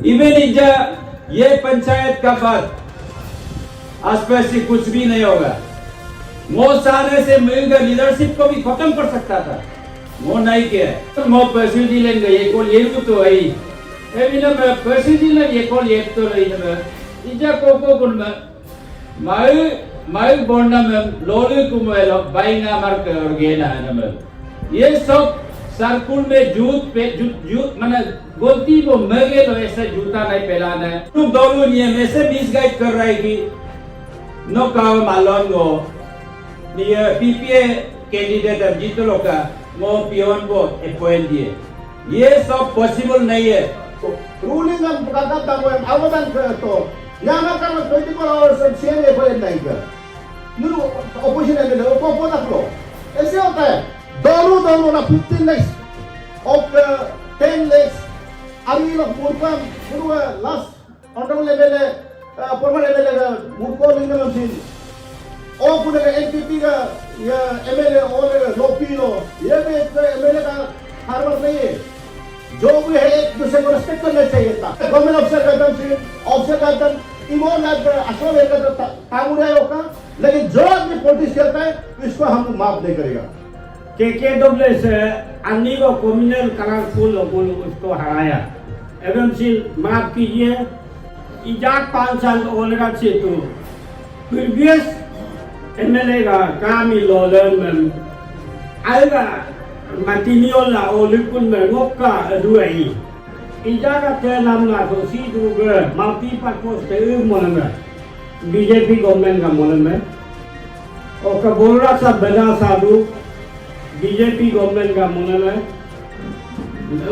Even ये पंचायत का बाद आसपास से कुछ भी नहीं होगा। वो सारे से मिलकर लीडरशिप को भी खत्म कर सकता था, वो नहीं किया। मो प्रेसिडेंट ये कॉल ये तो है एविना में प्रेसिडेंट ये कॉल ये तो रही है इजा को कुन में माय बोलना में लोले को में बाइंगा मार कर गेना है ना ये सब सर्कुल में जूत माने गलती को मगे तो ऐसे जूता नहीं पहनाना है। तुम दोनों नियम ऐसे मिसगाइड कर रहा है कि नो काव मालूम गो ये पीपीए कैंडिडेट अब जीत लो का वो पियोन को अपॉइंट दिए, ये सब पॉसिबल नहीं है। रूलिंग हम कहा था वो आवेदन तो यहाँ का 24 आवर्स सीएम अपॉइंट नहीं कर नु ऑपोजिशन एमएलए को पोता लो ऐसे होता है। दोनों ना 15 lakhs of 10 lakhs अभी लोग पूर्व last honourable MLA former MLA मुको लिंगम सिंह और पूरे एनपीपी का ये एमएलए और लोपी लो ये भी एमएलए का फार्मर नहीं है। जो भी है एक दूसरे को रिस्पेक्ट करना चाहिए था। गवर्नमेंट ऑफिसर का इमोन अशोक का कामूरा होगा, लेकिन जो आदमी पॉलिटिक्स करता है इसको हम माफ नहीं करेगा। केकेडब्ल्यू से अन्नी को कम्युनल कलरफुल उसको हराया एवं माफ कीजिए इजाक 5 साल ओलगा से तो प्रीवियस एमएलए का काम लोलन में आएगा मातिनियोला ओलिकुन में ngoka aduai ijaga telam la so si duga multi purpose te moname BJP government का moname o ka bolra sa bela sadu BJP government का moname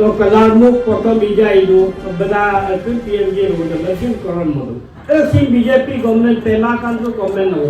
o ka larmu koto bija idu bela kun pmg ro de lekin koran modu si BJP government pela kan to government हो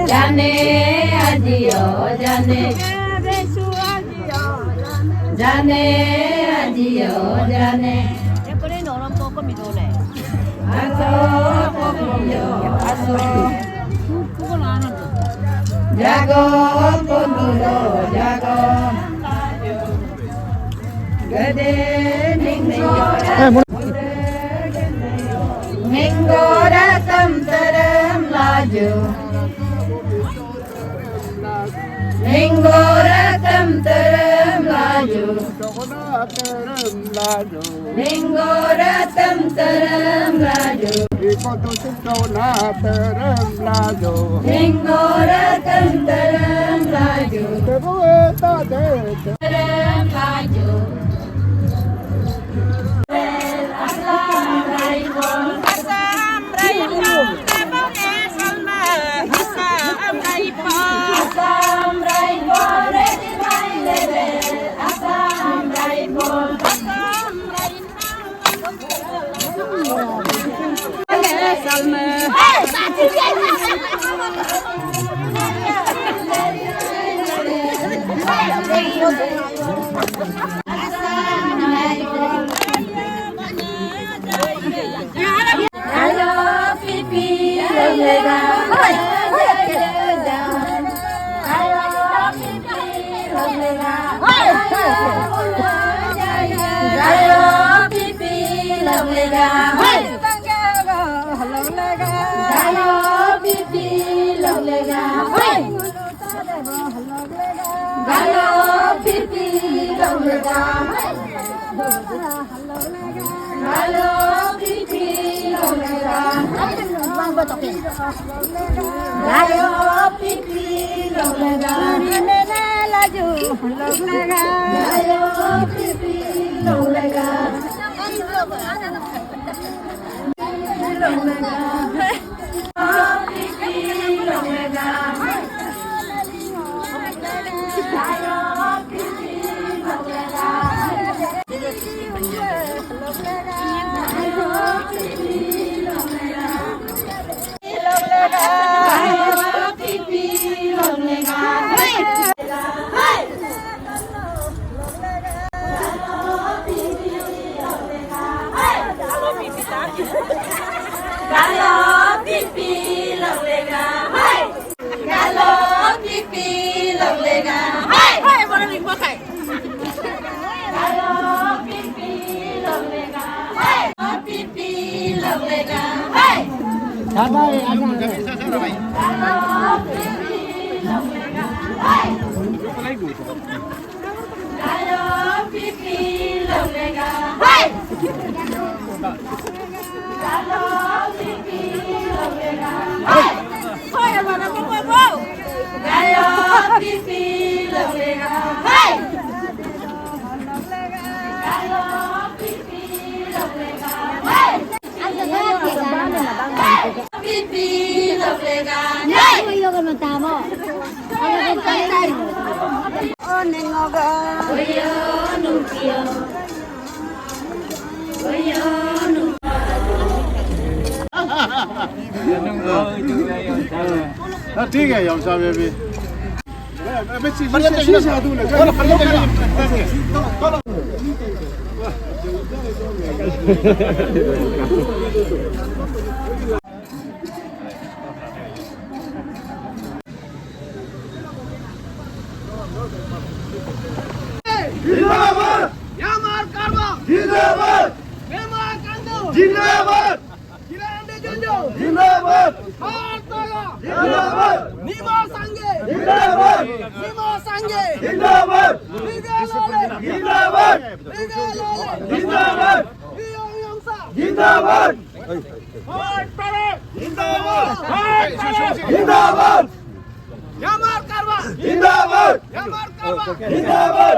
जाने आजियो जाने जाने आजियो जाने एपरे नरम को मिदोले आसो पोमियो आसो 그건 안 했어. जागो पोमियो जागो गदे Minggora tamtaram laju Minggora tamtaram laju Minggora tamtaram laju Minggora tamtaram laju Taram laju 이거는 다 뭐. ठीक है हम सब भी मैं चीज दूं ना चलो जिंदाबाद यामार कारवा जिंदाबाद मेमा कांदो जिंदाबाद किरांडे जंजो जिंदाबाद हारतागा जिंदाबाद नीमा संगे जिंदाबाद नीमा संगे जिंदाबाद निगालोले जिंदाबाद निगालोले जिंदाबाद नियोंसा जिंदाबाद हारतागा जिंदाबाद हारतागा जिंदाबाद यामार कारवा जिंदाबाद यामार कारवा जिंदाबाद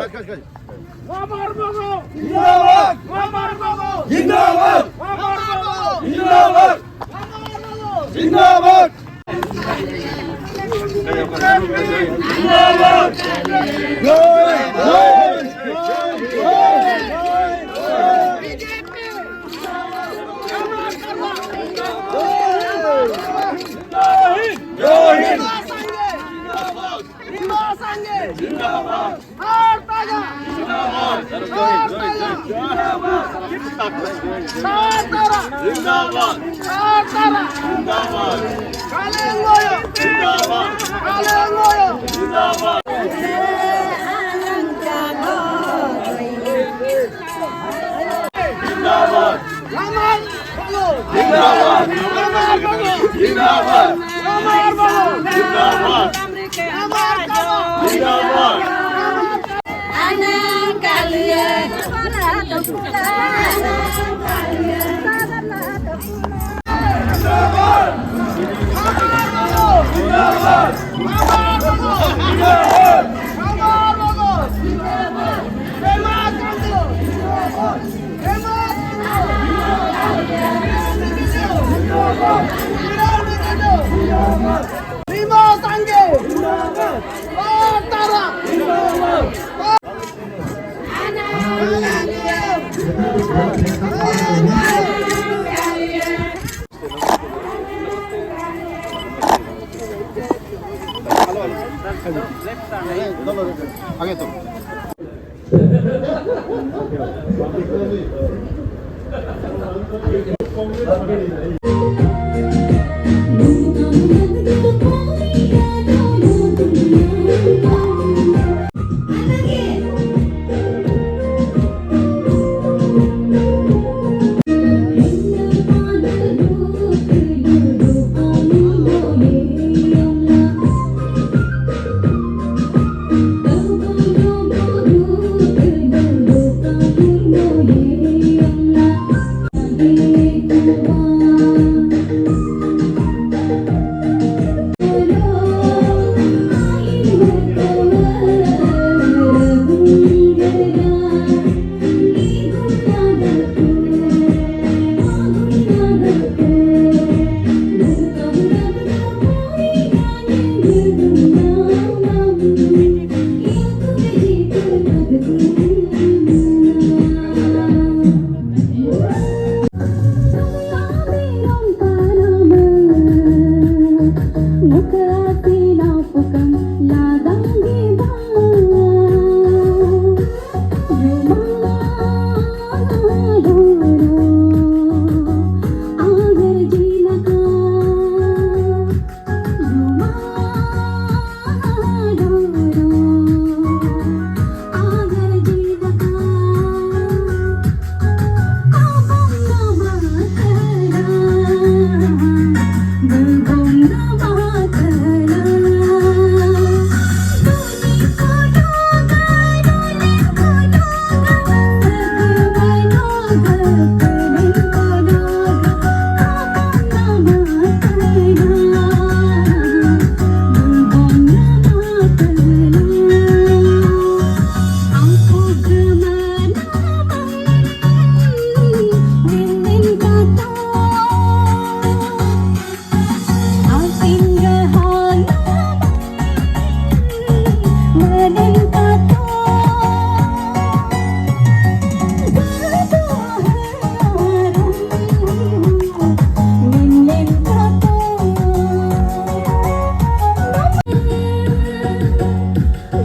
वामार बाबू जिंदाबाद वामार बाबू जिंदाबाद वामार बाबू जिंदाबाद वामार बाबू जिंदाबाद जिंदाबाद जय बीजेपी यामार कारवा जय जिंदाबाद हारतागा जिंदाबाद हारतागा जिंदाबाद हारतागा जिंदाबाद कालेंगोयो जिंदाबाद कालेंगोयो जिंदाबाद जिंदाबाद रामान बोलो जिंदाबाद रामान बोलो जिंदाबाद रामान बोलो जिंदाबाद रामान बोलो जिंदाबाद Anak kalian Lima Sangge Tara आगे तो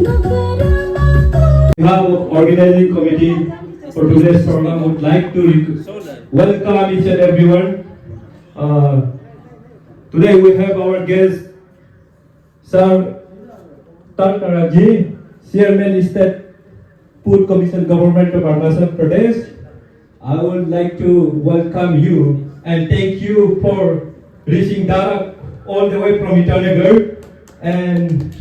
behalf of organizing committee for today's program, would like to welcome each and everyone. Today we have our guest, Sir Tarkaraji, Chairman State Food Commission Government of Arunachal Pradesh. I would like to welcome you and thank you for reaching Darak all the way from Itanagar. And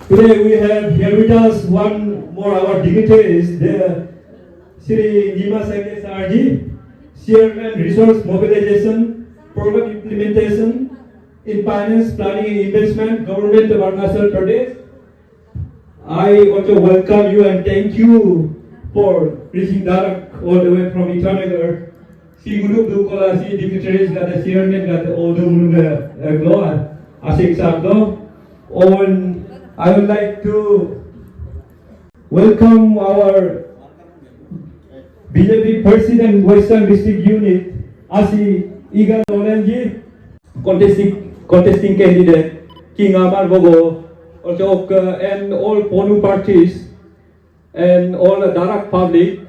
today we have here with us one more our dignitaries, the Shri Nima Sangye Sarji, Chairman Resource Mobilization, Program Implementation in Finance, Planning and Investment, Government of Arunachal Pradesh. I also welcome you and thank you for reaching Darak all the way from Itanagar. Si Gulub Dukola, si dignitaries, got the chairman, got the older Gloa, Asik Sabdo. And I would like to welcome our BJP President Western District Unit, Asi Iga Nolenji, contesting candidate, King Amar Bogo, also, and all Ponu parties, and all the Darak public.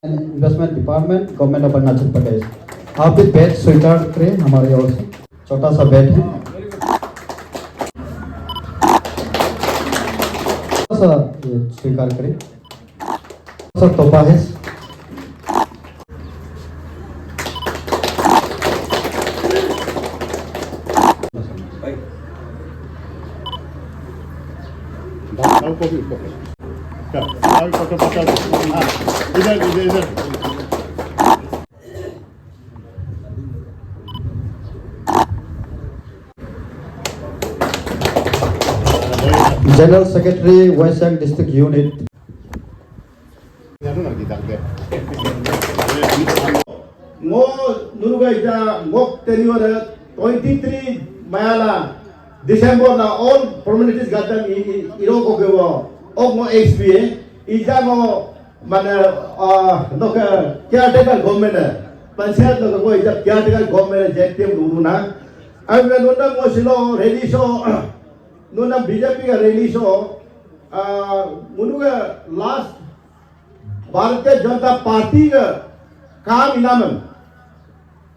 Investment department government of Arunachal Pradesh. आप भी batch स्वीकार करें हमारे ओर से, छोटा सा batch है, सा ये स्वीकार करें, सर तोहफा है। इधर general secretary western district unit. Ngo nuruga ita ngok tenure 23 mayala December na all formalities gatan iro ko gewo og mo XPA ija mo mana no ka caretaker government panchayat no ko ija caretaker government JTM runa amna nunda mo silo release nunda BJP ka release munuga last Bharatiya Janata party का काम इनाम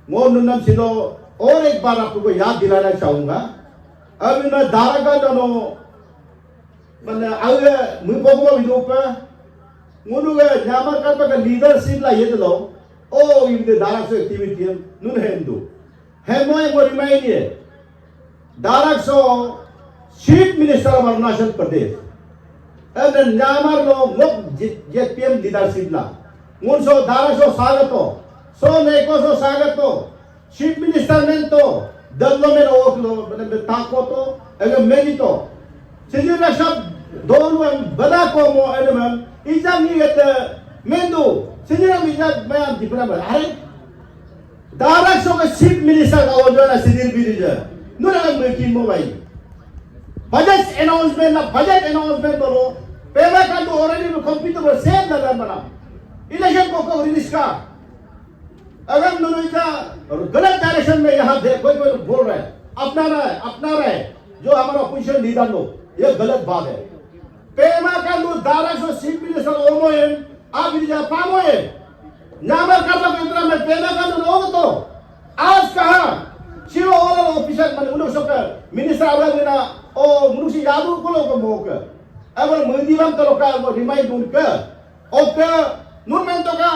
वो नुन्नम सिलो और एक बार आपको याद दिलाना चाहूंगा। अब इन दारगा दोनों मैंने आगे मुझे को विदुप मुनुगे न्यामर करने का लीडरशिप ला ये तो ओ इनके दारग से एक्टिविटी नुन है इंदु है मोए वो रिमाइंड ये दारग सो chief minister of Arunachal Pradesh अब न्यामर लो मुक जेपीएम लीडरशिप ला मुंसो दारसो स्वागतो सो नेको सो स्वागतो चीफ मिनिस्टर में तो दल्लो में ओकलो मतलब ताको तो अगर मेरी तो सिजिरा सब दोनों बड़ा को मो एलमन इजा मीगत मेंदु सिजिरा मिजा मैं आप दिखना बड़ा अरे दारसो का चीफ मिनिस्टर का वो जो ना सिजिर बिरिजा नूरा का मेकिंग मोबाइल बजट अनाउंसमेंट तो पेमेंट का तो ऑलरेडी कंप्यूटर पर सेव लगा बना इलेक्शन को रिलीज का अगर नूरिका गलत डायरेक्शन में यहाँ कोई बोल रहा है अपना रहा है जो हमारा ऑपोजिशन लीडर लोग ये गलत बात है पेमा का नु दारा सो चीफ मिनिस्टर ओमोए आप इधर पामोए नामर का तो केंद्र में पेमा का नु लोग तो आज कहा शिरो और ऑफिसर मन उन सब मिनिस्टर आवाज ना ओ मुनुसी यादव को लोग मोक अब मंदिरम तो का रिमाइंड उनका ओके नूरमें तो का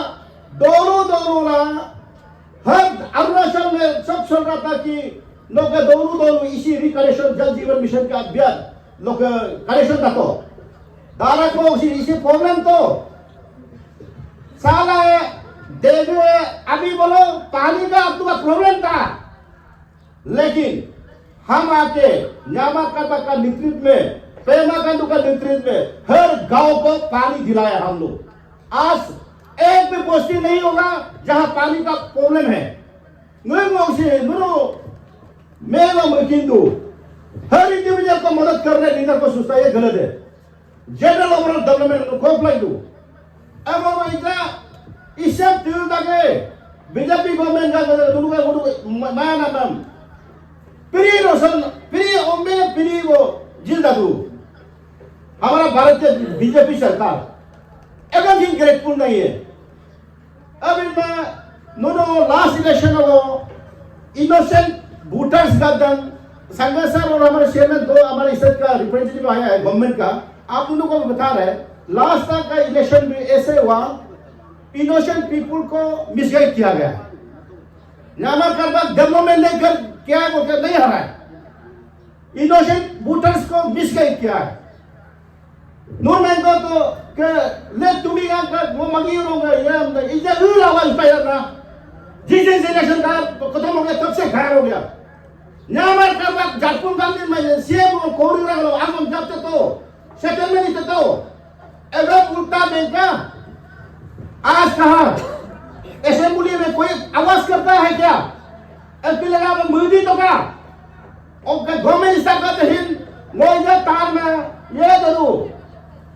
दोनों ना हर अरुणाचल में सब चल रहा था कि लोग दोनों इसी रिकनेक्शन जल जीवन मिशन का अभियान लोग कनेक्शन था तो दारा को इसी प्रॉब्लम तो साला देवे अभी बोलो पानी का अब तुम्हारा प्रॉब्लम था लेकिन हम आके न्यामा का नेतृत्व में पेमा कांडू का नेतृत्व में हर गांव को पानी दिलाया हम लोग आज एक भी पोस्टिंग नहीं होगा जहां पानी का प्रॉब्लम है हर इंडिविजुअल को मदद करने लीडर को सोचता ये गलत है जनरल ओवरऑल डेवलपमेंट को फ्लाई दो अब Isap tiul dage BJP government ka guru mana nam piri rosan piri ombe piri वो जिल दादू हमारा भारत के बीजेपी सरकार एकदम ही ग्रेटफुल नहीं है अब इनमें नोनो लास्ट इलेक्शन हो इनोसेंट वोटर्स का दंग संजय सर और हमारे चेयरमैन दो हमारे स्टेट का रिप्रेजेंटेटिव आया है गवर्नमेंट का आप उन लोगों को बता रहे हैं लास्ट तक का इलेक्शन भी ऐसे हुआ इनोसेंट पीपुल को मिसगाइड किया गया नामर करना डेवलपमेंट नहीं कर क्या वो क्या नहीं हरा है इनोसेंट वोटर्स को मिसगाइड किया है नो मैं तो के ले तुम्ही का वो मगी होगा ये हम इधर रूल आवाज पे ना जिस दिन इलेक्शन का खत्म हो गया तब से खैर हो गया नामर करना जाटपुर गांधी में सीएम को कोरी रहा लो आगम जाते तो सेटलमेंट नहीं तो एवं उल्टा देगा आज कहा असेंबली में कोई आवाज करता है क्या एमपी लगा में मुर्दी तो क्या और गवर्नमेंट स्टाफ का तो हिंद वो इधर तार में ये दे दो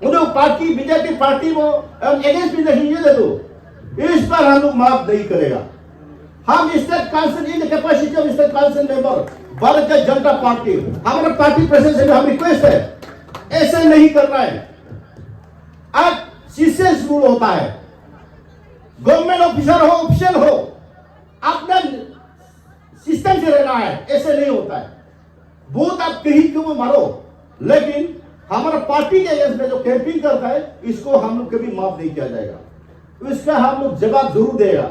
उन्हें पार्टी बीजेपी पार्टी वो एगेंस्ट भी नहीं ये दे दो इस पर हम लोग माफ नहीं करेगा हम state council in capacity of state council member Bharatiya Janata party हमारा पार्टी प्रेसिडेंट से हम रिक्वेस्ट है ऐसे नहीं करना है अब सीसीएस रूल होता है गवर्नमेंट ऑफिसर हो ऑफिशियल हो अपना सिस्टम से रहना है ऐसे नहीं होता है वोट आप कहीं क्यों मारो लेकिन हमारा पार्टी के अगेंस्ट में जो कैंपिंग करता है इसको हम लोग कभी माफ नहीं किया जाएगा इसका हम लोग जवाब जरूर देगा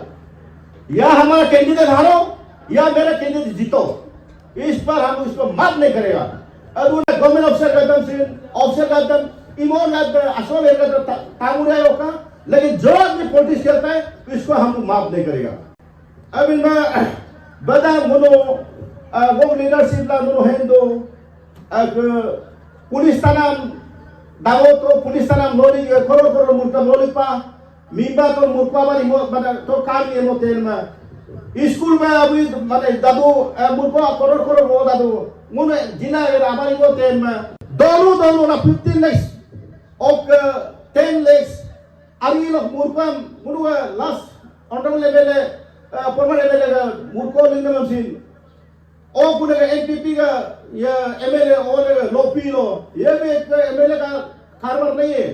या हमारा कैंडिडेट हारो या मेरा कैंडिडेट जीतो इस पर हम इसको माफ नहीं करेगा और गवर्नमेंट ऑफिसर का ऑफिसर का इमोन असम तामुरा होगा लेकिन जो आदमी पॉलिटिक्स करता है इसको हम लोग माफ नहीं करेगा अब इनमें बदा मुनो वो लीडरशिप ला मुनो हेंदो पुलिस थाना दावो तो पुलिस थाना लोली करो करो मुर्का लोली पा मीबा तो मुर्का वाली मतलब तो काम ये मोतेल में स्कूल में अभी मतलब दादू मुर्का करो करो वो दादू मुने जिला हमारी वो तेल में दोनों ना 15 lakhs और 10 lakhs अभी लोग मुर्का मुर्का last honourable MLA permanent MLA का मुर्को लिंगम सिंह और कुछ एनपीपी का या एमएलए और लोपी लो ये भी एक एमएलए का कारभार नहीं है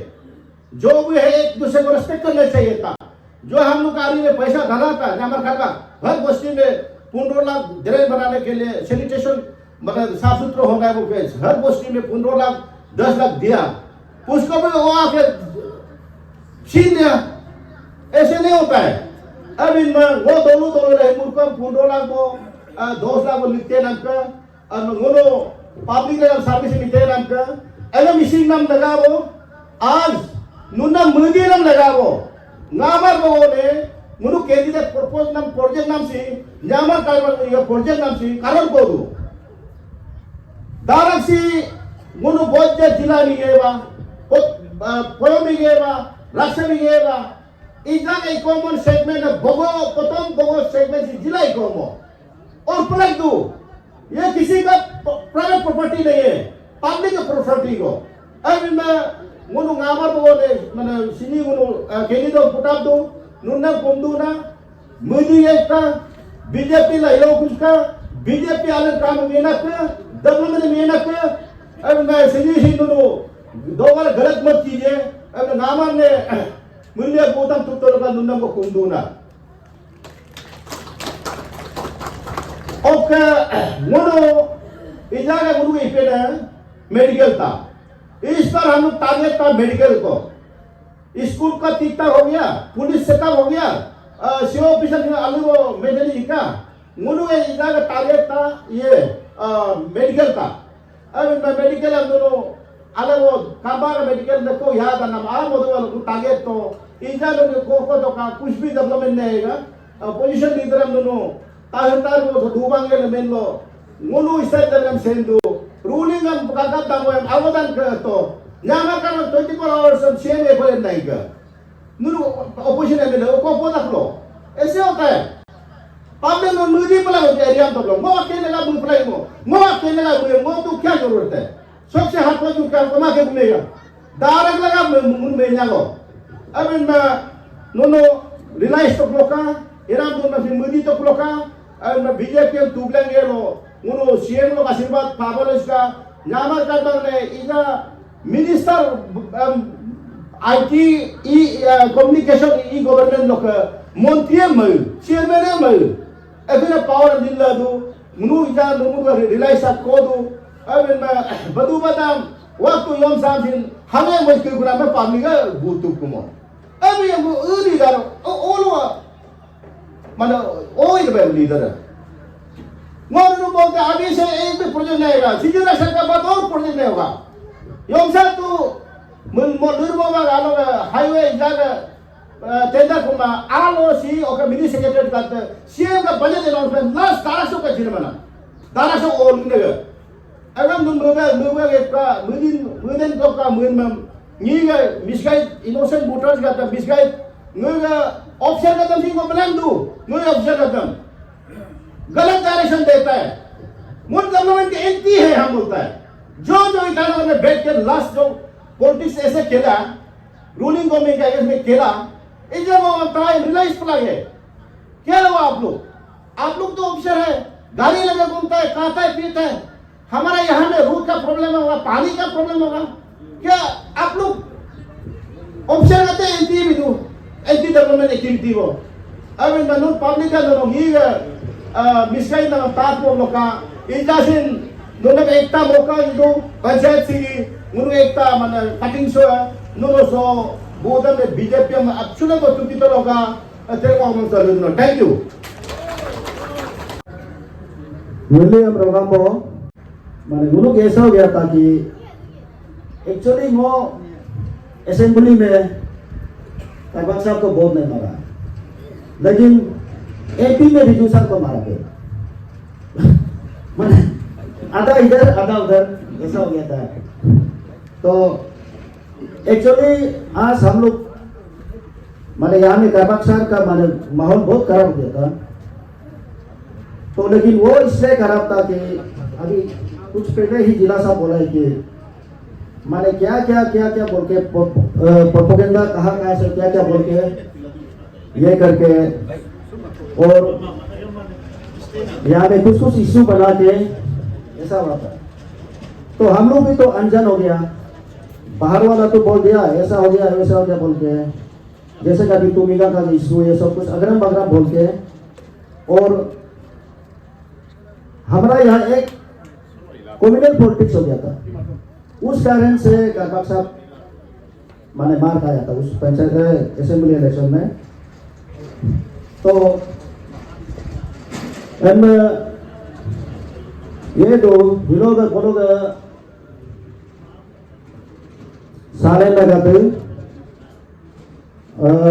जो भी है एक दूसरे को रेस्पेक्ट करना चाहिए था जो हम लोग आदमी में पैसा डाला था हमारे घर हर बस्ती में 15 लाख ड्रेन बनाने के लिए सैनिटेशन मतलब साफ सुथरा होगा वो हर बस्ती में 15 लाख 10 लाख दिया उसको भी वो आके छीन लिया ऐसे नहीं होता है अब इनमें वो दोनों रहे मुर्को 15 लाख वो 2 लाख वो लिखते नाम का और पब्लिक सर्विस लिखते नाम का एवं इसी नाम लगा वो आज नुना मुर्गी नाम लगा वो नामर वो ने मुनु कैंडिडेट प्रपोज नाम प्रोजेक्ट नाम से नामर कारबर ये प्रोजेक्ट नाम से कारण को दो दारसी मुनु बोझ जिला नहीं गए बा पोयो नहीं गए बा राष्ट्र नहीं गए बा इधर का इकोनॉमिक सेगमेंट बगो प्रथम बगो सेगमेंट से जिला इकोनॉमिक और प्लग दो ये किसी का प्राइवेट प्रॉपर्टी नहीं है पब्लिक प्रॉपर्टी को अब मैं मुनु ngamar boleh mana sini munu kini do putab do nunna komdu na mudi ekta BJP la yo kuska BJP alan kam menak development menak अब मैं सही ही दोनों दो बार गलत मत कीजिए अब नामर ने मूल्य बोतम तुत्तर का नुन्ना को komdu na ओके मुनु इजागा मुनु इपेना मेडिकल था इस पर हम लोग टारगेट था मेडिकल को स्कूल का तीता हो गया पुलिस सेटअप हो गया सीओ ऑफिसर अलग मेडली का मुनु इधर का टारगेट था ये मेडिकल का अब मेडिकल हम दोनों अलग वो काबार मेडिकल देखो याद आना आम होते वालों को टारगेट तो इधर को तो का कुछ भी डेवलपमेंट नहीं आएगा पोजीशन लीडर हम दोनों ताहतार वो डूबांगे लेमेन लो मुनु इस तरह हम सेंडू ruling ang pagkakap tamo yung awadan ka to nyama ka ng 24 hours of CNA po yung naig ka nunu opposition na nila uko po taklo ese होता है पब्लिक में मुझे पला होता है एरिया में तो मो अकेले लगा बुल पलाई मो अकेले लगा बुल मो तो क्या जरूरत है सबसे हाथ में जो क्या कमा के घूमेगा दारक लगा मुन में जागो अब इन नोनो Realize to kloka, iram tu masih mudi to kloka, BJP yang tubleng ye lo, munu CM lo kasirbat paboles ka, nyamar kadang ne ida minister IT communication government lo ka, montiye mau, chairman mau, abina power dilla tu, munu ida munu ka realize at kodu, abina badu badam, waktu yom samsin, hame mau kira me pamliga butuh kumo. Abi yang uri dar, all mana itu baru leader. Ngomong बोलते अभी से एक भी project नहीं होगा, सीधे रास्ते का बात और प्रोजेक्ट नहीं होगा। यों सा तो मुल्लुर बाबा गालों का हाईवे जाकर टेंडर कुमा आलो सी ओके मिनी सेक्रेटरी करते सीएम का बजट अनाउंसमेंट लास्ट 1200 का जिरमाना 1200 और मिलेगा। अगर मुंबई एक का मुदिन तो का मुंबई नीगा मिसगाइड इनोसेंट वोटर्स का तो मिसगाइड नीगा ऑप्शन का तो सी को ब्लैंक दो नीगा ऑप्शन का तो गलत डायरेक्शन देता है। मुल्क गवर्नमेंट एंटी है हम बोलता है जो इटालियन में बैठ के लास्ट जो पॉलिटिक्स ऐसे खेला रूलिंग गवर्नमेंट के अगेंस्ट में खेला इस जगह होता है रिलाइज पड़ा है। क्या हुआ आप लोग तो ऑप्शन है गाड़ी लगे घूमता है खाता है पीता है। हमारा यहाँ में रूट का प्रॉब्लम होगा पानी का प्रॉब्लम होगा क्या आप लोग ऑप्शन रहते हैं एंटी भी दो एंटी डेवलपमेंट एक्टिविटी वो अब इन मनोज पब्लिक का दोनों ये मिसगाइड ना ताक वो लोग का इजाज़िन दोनों में एकता मौका इधो पंचायत सी मुनु एकता मन कटिंग शो नुनो सो बोधन में बीजेपी में अच्छुने को चुकी तो लोगा तेरे को हम सर दोनों थैंक यू विलियम रोगाम्बो माने मुनु कैसा हो गया था कि एक्चुअली वो असेंबली में तबाक साहब को बहुत नहीं मारा लेकिन एपी में रिजू साहब को मारा गया माने आधा इधर आधा उधर ऐसा हो गया था। तो एक्चुअली आज हम लोग माने यहाँ में तबाक साहब का माने माहौल बहुत खराब हो गया था। तो लेकिन वो इसलिए खराब था कि अभी कुछ पहले ही जिला साहब बोला है कि माने क्या बोल के प्रोपेगेंडा कहाँ से क्या बोल के ये करके और यहाँ में कुछ इश्यू बना के ऐसा हुआ था। तो हम लोग भी तो अनजान हो गया बाहर वाला तो बोल दिया ऐसा हो गया वैसा हो गया बोल के जैसे कभी तुमिगा का इश्यू ये सब कुछ अगरम बगरम बोल के और हमारा यहाँ एक कम्युनल पॉलिटिक्स हो गया था। उस कारण से गरबाग साहब माने मार खाया था उस पंचायत असेंबली इलेक्शन में। तो ये दो लोग बोलोग सारे लगाते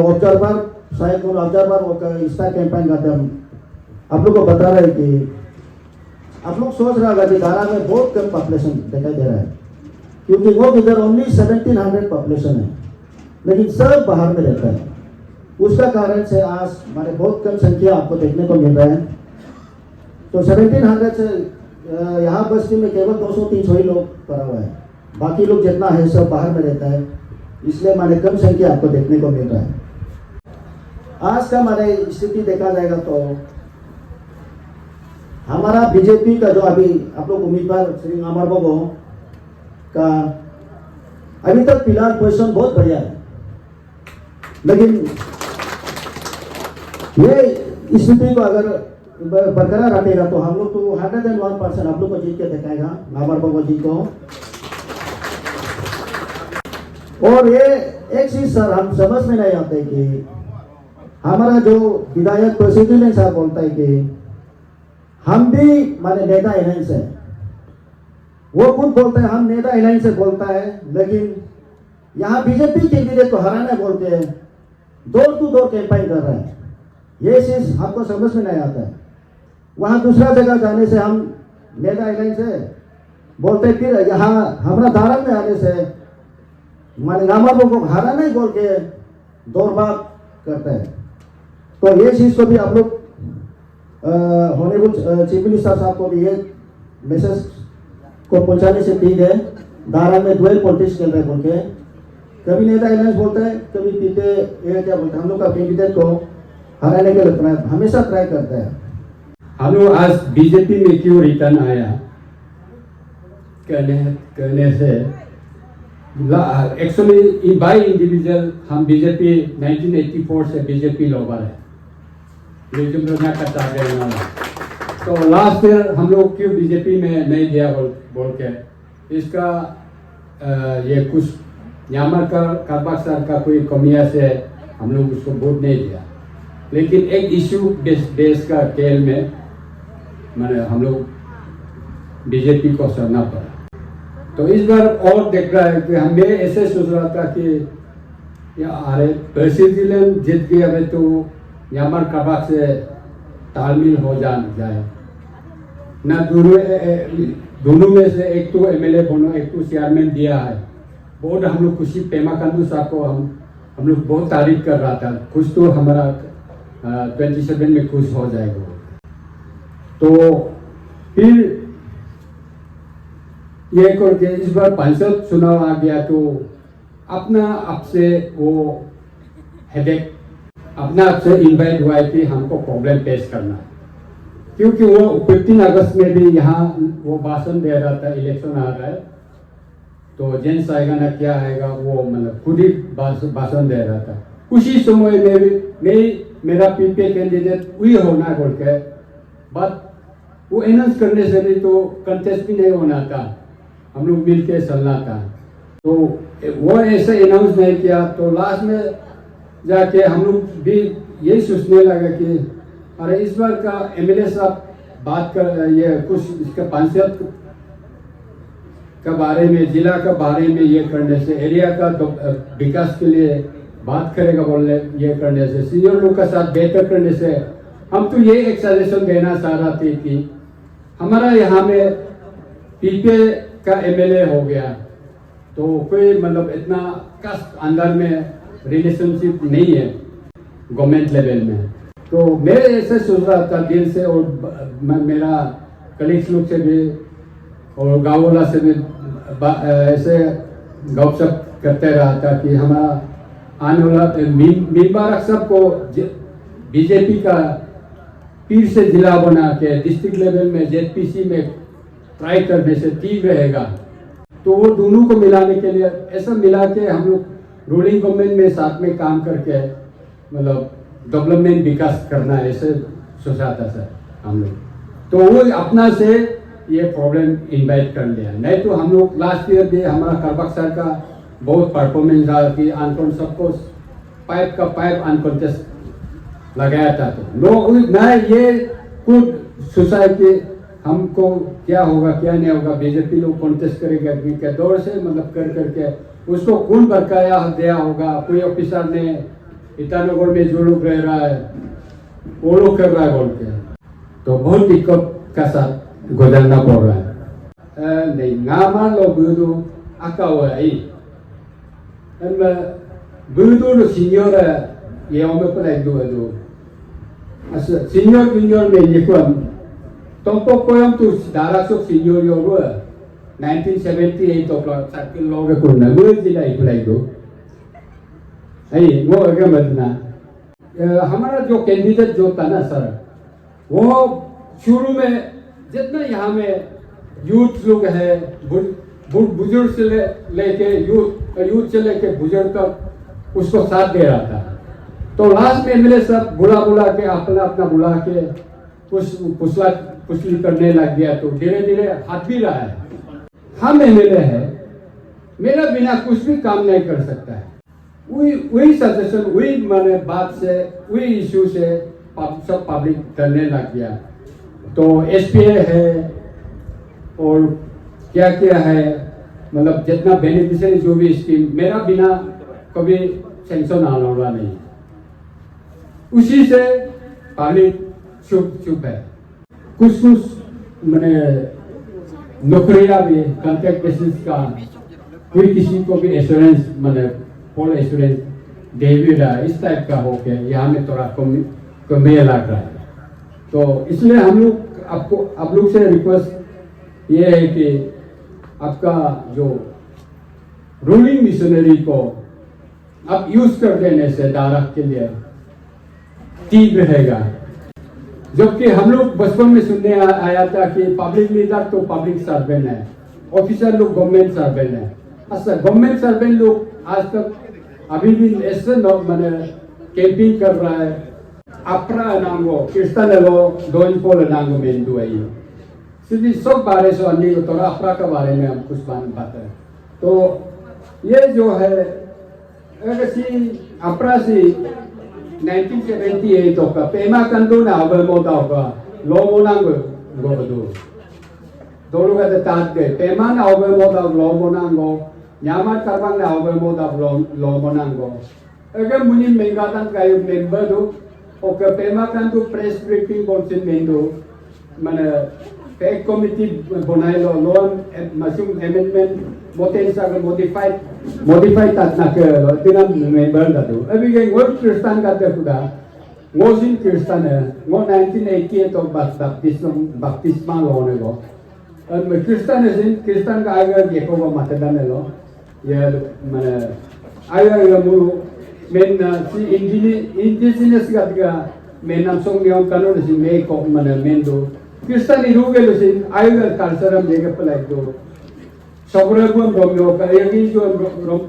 ऑब्जर्वर शायद ऑब्जर्वर वो इसका कैंपेन करते हम आप लोग को बता रहे कि आप लोग सोच रहा होगा कि दारा में बहुत कम पॉपुलेशन दिखाई दे रहा है क्योंकि वो इधर ओनली 1700 पॉपुलेशन है लेकिन सब बाहर में रहता है। उसका कारण से आज हमारे बहुत कम संख्या आपको देखने को मिल रहा है। तो 1700 से यहाँ बस्ती में केवल 200-300 ही लोग पड़ा हुआ है बाकी लोग जितना है सब बाहर में रहता है इसलिए हमारे कम संख्या आपको देखने को मिल रहा है। आज का हमारे स्थिति देखा जाएगा तो हमारा बीजेपी का जो अभी आप लोग उम्मीदवार श्री अमर बाबू का अभी तक फिलहाल पोजीशन बहुत बढ़िया है लेकिन ये स्थिति को अगर बरकरार रखेगा तो हम लोग तो 101% आप लोग को जीत के दिखाएगा अमर बाबू जी को। और ये एक चीज सर हम समझ में नहीं आते कि हमारा जो विधायक प्रेसिडेंट साहब बोलता है कि हम भी माने नेता अलायंस है वो खुद बोलता है हम नेता अलायंस से बोलता है लेकिन यहाँ बीजेपी कैंडिडेट को हराना बोल के डोर टू डोर कैंपेन कर रहा है। ये चीज हमको समझ में नहीं आता है। वहाँ दूसरा जगह जाने से हम नेता अलायंस है बोलते फिर यहाँ हमारा दारंग में आने से माने नामों को हराना ही बोल के दौरबाग करता है। तो ये चीज को भी आप लोग होनेबल चीफ मिनिस्टर साहब को भी ये मैसेज को पहुंचाने से ठीक है दारा में डुअल पॉलिटिक्स चल रहे बोल के कभी नेता अलायंस बोलता है, कभी पीपे ये क्या बोलता है, हम लोग का कैंडिडेट को हराने के लिए हमेशा ट्राई करता है। हम लोग आज बीजेपी में क्यों रिटर्न आया कहने से एक्चुअली बाय इंडिविजुअल हम बीजेपी 1984 से बीजेपी लोबर है, तो लास्ट ईयर हम लोग क्यों बीजेपी में नहीं गया बोल के इसका ये कुछ न्यामर का कारबाक्सर का कोई कमियां से हम लोग उसको वोट नहीं दिया, लेकिन एक इशू देश का खेल में मैंने हम लोग बीजेपी को सरना पड़ा। तो इस बार और देख रहा है कि हमें ऐसे सोच रहा था कि अरे प्रेसिडेंट जीत गया है तो न्यामर कारबाक से तालमेल हो जाए ना, दोनों में से एक तो एमएलए बनो, एक तो चेयरमैन दिया है। बहुत हम लोग खुशी, पेमा खांडू साहब को हम लोग बहुत तारीफ कर रहा था, कुछ तो हमारा 27 में खुश हो जाएगा। तो फिर ये करके इस बार पांसद चुनाव आ गया तो अपना आप से वो हेडेक अपना आप से इन्वाइट हुआ है कि हमको प्रॉब्लम फेस करना है, क्योंकि वो 15 अगस्त में भी यहाँ वो भाषण दे रहा था, इलेक्शन आ रहा है तो जेंट्स आएगा ना क्या आएगा, वो मतलब खुद ही भाषण दे रहा था। उसी समय में भी मेरा पीपीए कैंडिडेट वही होना बोल के, बट वो अनाउंस करने से भी तो कंटेस्ट भी नहीं होना था, हम लोग मिल के चलना था, तो वो ऐसे अनाउंस नहीं किया। तो लास्ट में जाके हम लोग भी यही सोचने लगा कि अरे इस बार का एमएलए साहब बात कर ये कुछ इसका पांसद का बारे में, जिला का बारे में ये करने से, एरिया का विकास के लिए बात करेगा बोलने ये करने से, सीनियर लोग का साथ बेहतर करने से, हम तो ये एक सजेशन देना चाह रहा थे कि हमारा यहाँ में पीपीए का एमएलए हो गया तो कोई मतलब इतना कष्ट अंदर में रिलेशनशिप नहीं है गवर्नमेंट लेवल में। तो मैं ऐसे सोच रहा था दिल से, और मेरा कलीग्स लोग से भी और गाँव वाला से भी ऐसे गपशप करते रहा था कि हमारा आने वाला मीरबारक सबको बीजेपी का पीर से जिला बना के डिस्ट्रिक्ट लेवल में जेडपीसी में ट्राई करने से ठीक रहेगा। तो वो दोनों को मिलाने के लिए ऐसा मिला के हम लोग रूलिंग गवर्नमेंट में साथ में काम करके मतलब डेवलपमेंट विकास करना है, ऐसे सोचा था सर हम लोग। तो वो अपना से ये प्रॉब्लम इन्वाइट कर लिया, नहीं तो हम लोग लास्ट ईयर भी हमारा कारबाक सर का बहुत परफॉर्मेंस रहा कि अनकॉन सबको पाइप का पाइप अनकॉन्टेस्ट लगाया था। तो लोग ना ये खुद सोसाइटी हमको क्या होगा क्या नहीं होगा, बीजेपी लोग कॉन्टेस्ट करेगा के दौर से मतलब कर करके उसको कौन बरकाया दिया होगा, कोई ऑफिसर ने ईटानगर में जो लोग रह रहा है वो लोग कर रहा है बोल के, तो बहुत दिक्कत का साथ गुजरना पड़ रहा है। नहीं नामा लो बुदू अकावा आई बुदू लो सीनियर ये हमें पता है दो सीनियर जूनियर में ये कौन तो कोयम तो दारासो सीनियर यो रो 1978 तो सर्किल लोग को न वो जिला इप्लाई दो आई वो अगर मतलब हमारा जो कैंडिडेट जो था ना सर, वो शुरू में जितना यहाँ में यूथ लोग है बुजुर्ग से लेके यूथ से लेके बुजुर्ग तक उसको साथ दे रहा था। तो लास्ट में मेरे सब बुला के अपना बुला के पुछली करने लग गया, तो धीरे धीरे हाथ भी रहा है। हम एमएलए है, मेरा बिना कुछ भी काम नहीं कर सकता है, वही सजेशन वही मैंने बात से वही इशू से सब पब्लिक करने लग गया। तो एसपीए है और क्या क्या है मतलब जितना बेनिफिशियरी जो भी स्कीम मेरा बिना कभी सेंक्शन आने वाला नहीं, उसी से पब्लिक चुप है। कुछ मैंने नौकरियां भी कॉन्ट्रैक्ट बेसिस का कोई किसी को भी एश्योरेंस मैंने फुल एश्योरेंस दे भी रहा है, इस टाइप का हो गया यहाँ में थोड़ा कमी लग रहा है। तो इसलिए हम लोग आप लोग से रिक्वेस्ट ये है कि आपका जो रूलिंग मिशनरी को अब यूज कर देने से डायरेक्ट के लिए ठीक रहेगा। जबकि हम लोग बचपन में सुनने आया था कि पब्लिक लीडर तो पब्लिक सर्वेंट है, ऑफिसर लोग गवर्नमेंट सर्वेंट है। अच्छा, गवर्नमेंट सर्वेंट लोग आज तक अभी भी ऐसे मैंने कैंपिंग कर रहा है। अपना नांगो किस्ता लो दोन पोल नांगो में दो है ये सीधी सब बारे से अन्य को थोड़ा अपना के बारे में हम कुछ बात है। तो ये जो है अगर सी अपना सी 1978 तो का पेमा कंदो ना अगर मोटा होगा लो मोनांगो गोबदो दोनों का ताज गए पेमा ना अगर मोटा लो मोनांगो न्यामत करवांग ना अगर मोटा लो मोनांगो अगर मुझे मेंगातान का एक मेंबर दो ओके पेमा कंदो प्रेस ब्रीफिंग बोलते मेंदो मैंने पैक कमिटी बनाए लो लोन मशरूम अमेंडमेंट मोटेंसा का मॉडिफाइड तातना के तिना मेंबर दादो अभी के वो क्रिश्चियन का देखुदा वो सिन क्रिश्चियन है वो 1988 तो बपतिस्मा लोने लो और मैं क्रिश्चियन है सिन क्रिश्चियन का आगे देखो वो मतदान लो ये मैंने आगे मुरु मेन सी इंडिजिनस का मेन नाम सोंग नियम कानून सी मे को मैंने मेन दो क्रिश्चियन इरुगे लो सिन आगे कल्चर हम लेके पलाई दो Sobrang romyo ka yung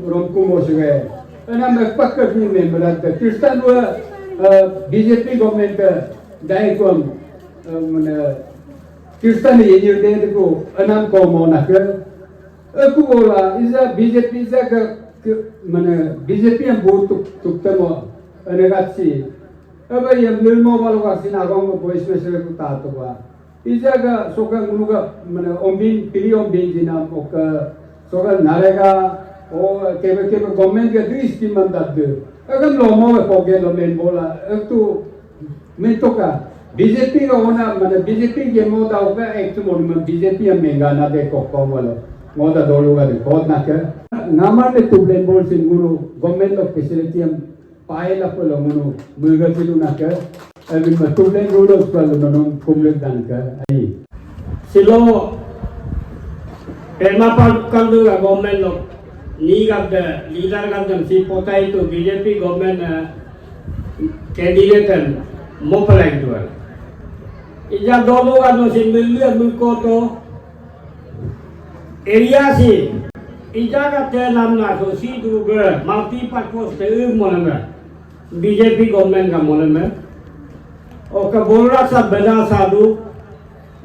romku mo sige. Ana magpakkat ni member at Kristan wa BJP government dai ko mana Kristan ni year de ko anam ko mo na ka. Aku bola isa BJP isa ka mana BJP ang vote tukta mo ana gatsi. Aba yung lilmo balo ka sinagong mo voice message ko tato ba. इजागा सोका मुनुगा मने ओम्बिन पिली ओम्बिन जिना ओका सोका नारेगा ओ केबे government के दुई scheme अंदर अगर लोमो में पोगे लो main बोला तो मेन तो का बीजेपी का होना मने बीजेपी के मोदा होगा एक तो मोन बीजेपी हम मेंगा ना देखो कोमलो मोदा दोलुगा दे बहुत ना के नामाटे तुबलेन बोल सिन गुरु गवर्नमेंट ऑफ फैसिलिटी हम पाएला पोलो मुनु मुगा सिनु ना के अभी तुबलेन रोडोस पर नोन कुमलेन दान का आई सिलो पेमा पर कंदु का गवर्नमेंट लोग नी का लीडर का जन सी पोताई तो बीजेपी गवर्नमेंट कैंडिडेट मोपलाइक दुआ इजा दोनों का जो सिन मिलियन मुको तो एरिया से इजा का ते नाम ना तो सी दुगे मल्टी पर्पस ते मोलंगा बीजेपी गवर्नमेंट का मोलंगा और का बोल रहा सब बजा साधु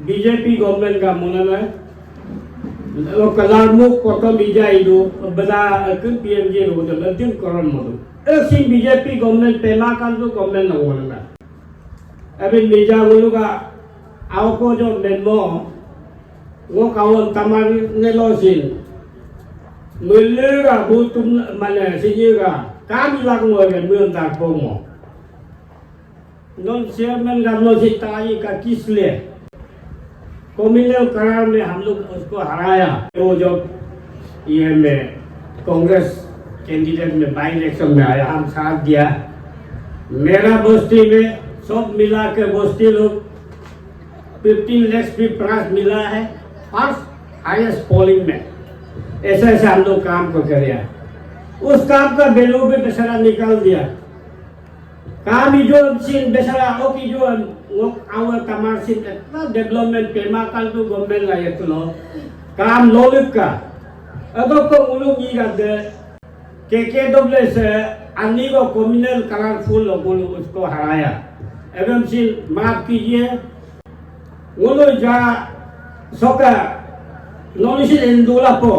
बीजेपी गवर्नमेंट का मोलंगा और कलार मुख कोटो बीजा इदु बजा कुन पीएमजी रो तो लतिन करन मधु ऐसी बीजेपी गवर्नमेंट पेमा का जो गवर्नमेंट ना मोलंगा अभी बीजा बोलूँगा आपको जो मेमो वो कावन तमार ने लोसिन मुल्लेगा वो तुम माने सीजेगा काम लागू है मुल्ल दाग पोमो नॉन चेयरमैन का लोसी ताई का किस लिए कम्युनल करार में हम लोग उसको हराया वो जो ये में कांग्रेस कैंडिडेट में बाई इलेक्शन में आया हम साथ दिया मेरा बस्ती में सब मिला के बस्ती लोग 15 लाख भी प्राइस मिला है फर्स्ट हाईएस्ट पोलिंग में ऐसा ऐसा हम लोग काम को करे उस काम का वैल्यू भी बेचारा निकाल दिया काम ही जो सीन बेचारा हो कि जो वो आवर तमार सीन इतना डेवलपमेंट पेमा काल तो गवर्नमेंट लाये तो लो काम लोलिक का अगर को उलोग ये करते के डब्ल्यू से अन्य को कम्युनल कलरफुल लोगों उसको हराया एवं सीन माफ कीजिए वो लोग जा सोका नॉलेज इंदुला पो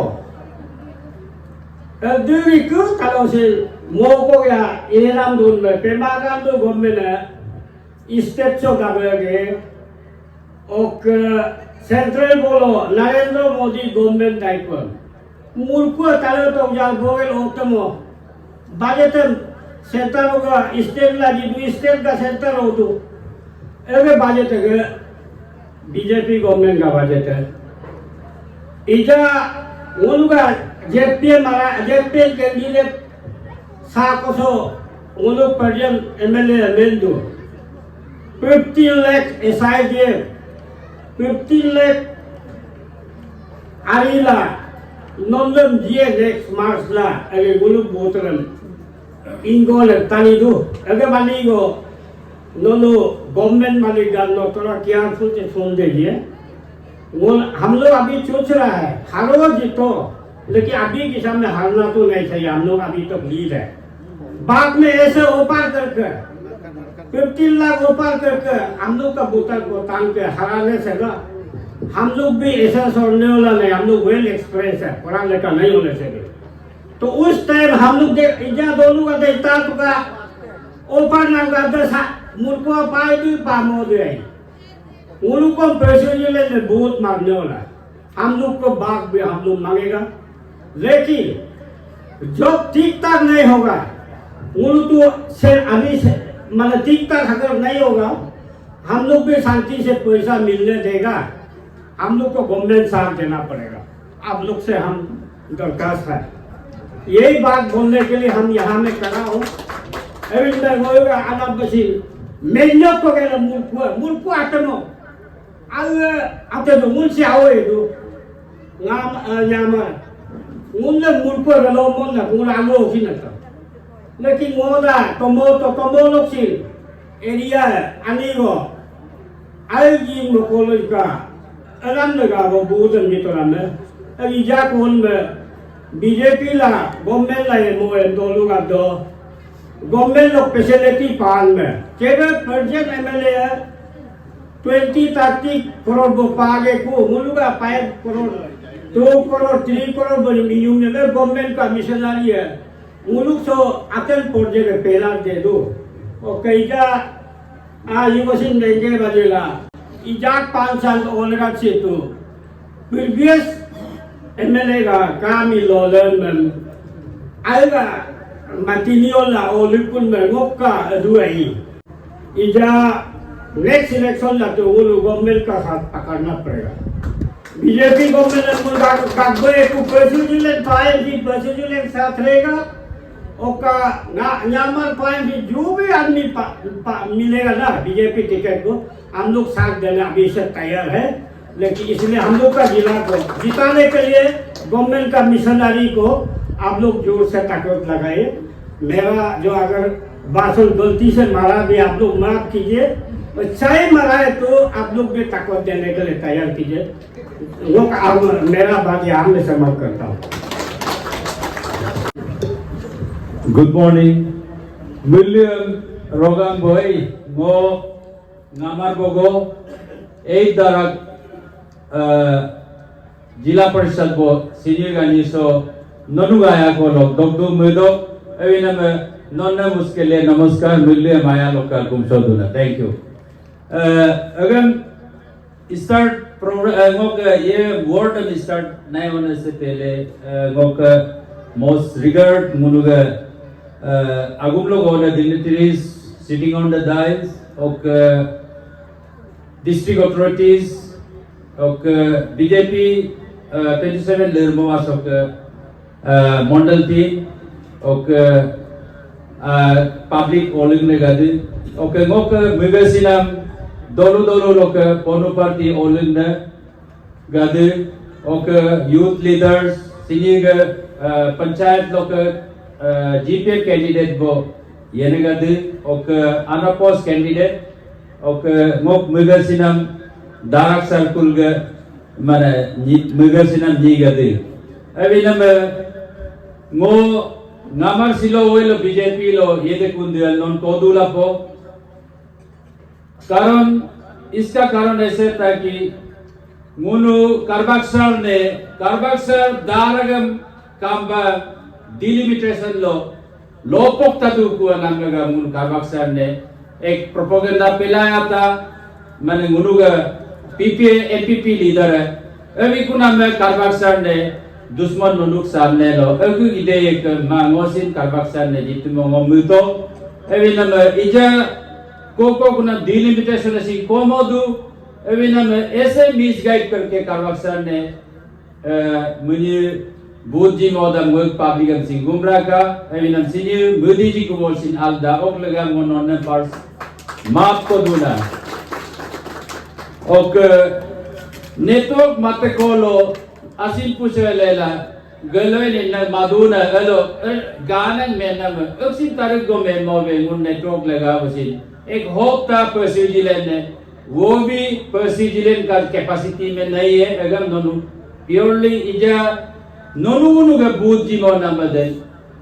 दूरी क्यों kalau si मोको या इनाम दून में पेमाकान तो गवर्नमेंट है स्टेट चो काबे और सेंट्रल बोलो नरेंद्र मोदी गवर्नमेंट टाइप मुल्को ताले तो यार बोल ओतमो बजट सेंटर होगा स्टेट लागी दो स्टेट का सेंटर हो तो एवे बजट है बीजेपी गवर्नमेंट का बजट है इजा उनका जेपी मारा जेपी कैंडिडेट साकोसो उनको प्रेजेंट एमएलए मेंदो 15 लाख एसआईडी 15 लाख आरिला नॉनलम जीए नेक्स्ट मार्च ला अगे गुलु बोतरन ingo le tani du ege bali go nono government वाली गल नो थोड़ा केयरफुल से सुन दीजिए वो हम लोग अभी सोच रहा है हारो जीतो लेकिन अभी के सामने हारना तो नहीं चाहिए हम लोग अभी तो लीड है बाद में ऐसे ऊपर करके 15 लाख ऊपर करके हम लोग का बूटा को तान के हराने से ना हम लोग भी ऐसा सोचने वाला नहीं हम लोग वेल एक्सपीरियंस है पढ़ा लिखा नहीं होने से तो उस टाइम हम लोग इजा दोनों का देखता तो का ऊपर ना करते मुर्को पाए भी पामो दे उनको पैसे ले बहुत मांगने वाला है हम लोग को बाग भी हम लोग मांगेगा लेकिन जब ठीक ठाक नहीं होगा उनको से अभी से मतलब ठीक ठाक अगर नहीं होगा हम लोग भी शांति से पैसा मिलने देगा हम लोग को गवर्नमेंट साथ देना पड़ेगा आप लोग से हम दरखास्त है यही बात बोलने के लिए हम यहाँ में खड़ा हूँ anak besi menyok ko kaya mulku atamo atado mun siawe itu ngam nyama munle mulku galo mon na kung alo sinata lekin moda tomo loksin area anigo algi mo kolika alam naga bo budan dito rame agi jakon me BJP la government la mo endolu gado government लोग facility पाल में केवल present MLA है 20-30 करोड़ वो पागे को मुलुगा 5 करोड़ 2 करोड़ 3 करोड़ बड़ी मियूं में government का मिशनरी है मुलुग सो अतल प्रोजेक्ट पहला दे दो और कई का युवसिन देंगे बजेला इजाक 5 साल ओलगा से तो प्रीवियस एमएलए का काम ही लोलन में आएगा Matiniola o lipun mergoka duai ija next election la तो वो लोग गवर्नमेंट का साथ पकड़ना पड़ेगा बीजेपी गवर्नमेंट को कागबे को प्रेसिडेंट पाए जी प्रेसिडेंट साथ रहेगा और का न्यामर पाए भी जो भी आदमी मिलेगा ना बीजेपी टिकट को हम लोग साथ देने अभी से तैयार है लेकिन इसलिए हम लोग का जिला को जिताने के लिए गवर्नमेंट का मिशनरी को आप लोग जोर से ताकत लगाए मेरा जो अगर भाषण गलती से मारा भी आप लोग माफ कीजिए और चाहे मारा है तो आप लोग भी ताकत देने के लिए तैयार कीजिए लोग मेरा बात यहाँ में समाप्त करता हूँ गुड मॉर्निंग विलियम रोगान बोई मो नामार बोगो एक दरक जिला परिषद बो सीनियर गानी सो ननुगाया को लोग दगदु मुदो एविना में नन्ना मुस्केले नमस्कार मिलले माया local कुमसोदुना thank you Agam start programme gawk ये वर्ड में स्टार्ट नहीं होने से पहले गोक मोस्ट रिगार्ड मुनुगा अगुम लोग होने dignitaries sitting on the dais और district authorities और BJP 27 लेरमवास और मंडल टीम और पब्लिक ओलिंग ने गादी और गोक मिगसिनाम दोलो लोग पोनो पार्टी ओलिंग ने गादी और यूथ लीडर्स सीनियर पंचायत लोग जीपीएफ कैंडिडेट बो ये ने गादी और अनपोज कैंडिडेट और गोक मिगसिनाम दारक सर्कुल के माने मिगसिनाम जी गादी अभी नम ngो ngamar silo oilo BJP lo yede kundial non kodula po कारण इसका कारण ऐसे था कि मुनु कारबाक्सर दारगम काम्बा डिलिमिटेशन लो पोक्ता दुकुआ नाम लगा मुनु कारबाक्सर ने एक प्रोपेगेंडा फैलाया था मैंने मुनु का एमपीपी लीडर है अभी कुना में कारबाक्सर ने दुश्मन नुनुक सामने लो अगु इदे एक मांगोसिन कारबाक्सर ने जितमो मुतो अभी नम इजा कोको कुना डिलिमिटेशन ऐसी कोमोदु अभी नम ऐसे मिसगाइड करके कारबाक्सर ने मुझे बुद्धि मोदा मुझ पब्लिकम सिंह गुमरा का अभी नम सीनियर मोदी जी को बोलसिन आलदा ओक लगा मोनोने पार्स माफ को दूना ओक नेटवर्क माते कोलो असील पुछे लेला गलोय ने न मादुना गलो गानन में नम उसी तारीख को में मोवे मुन नेटवर्क लगा बसी एक होप था पर्सी जिलेन ने वो भी पर्सी जिलेन का कैपेसिटी में नहीं है अगर नोनु प्योरली इजा नोनु का बूथ जीवो नंबर दे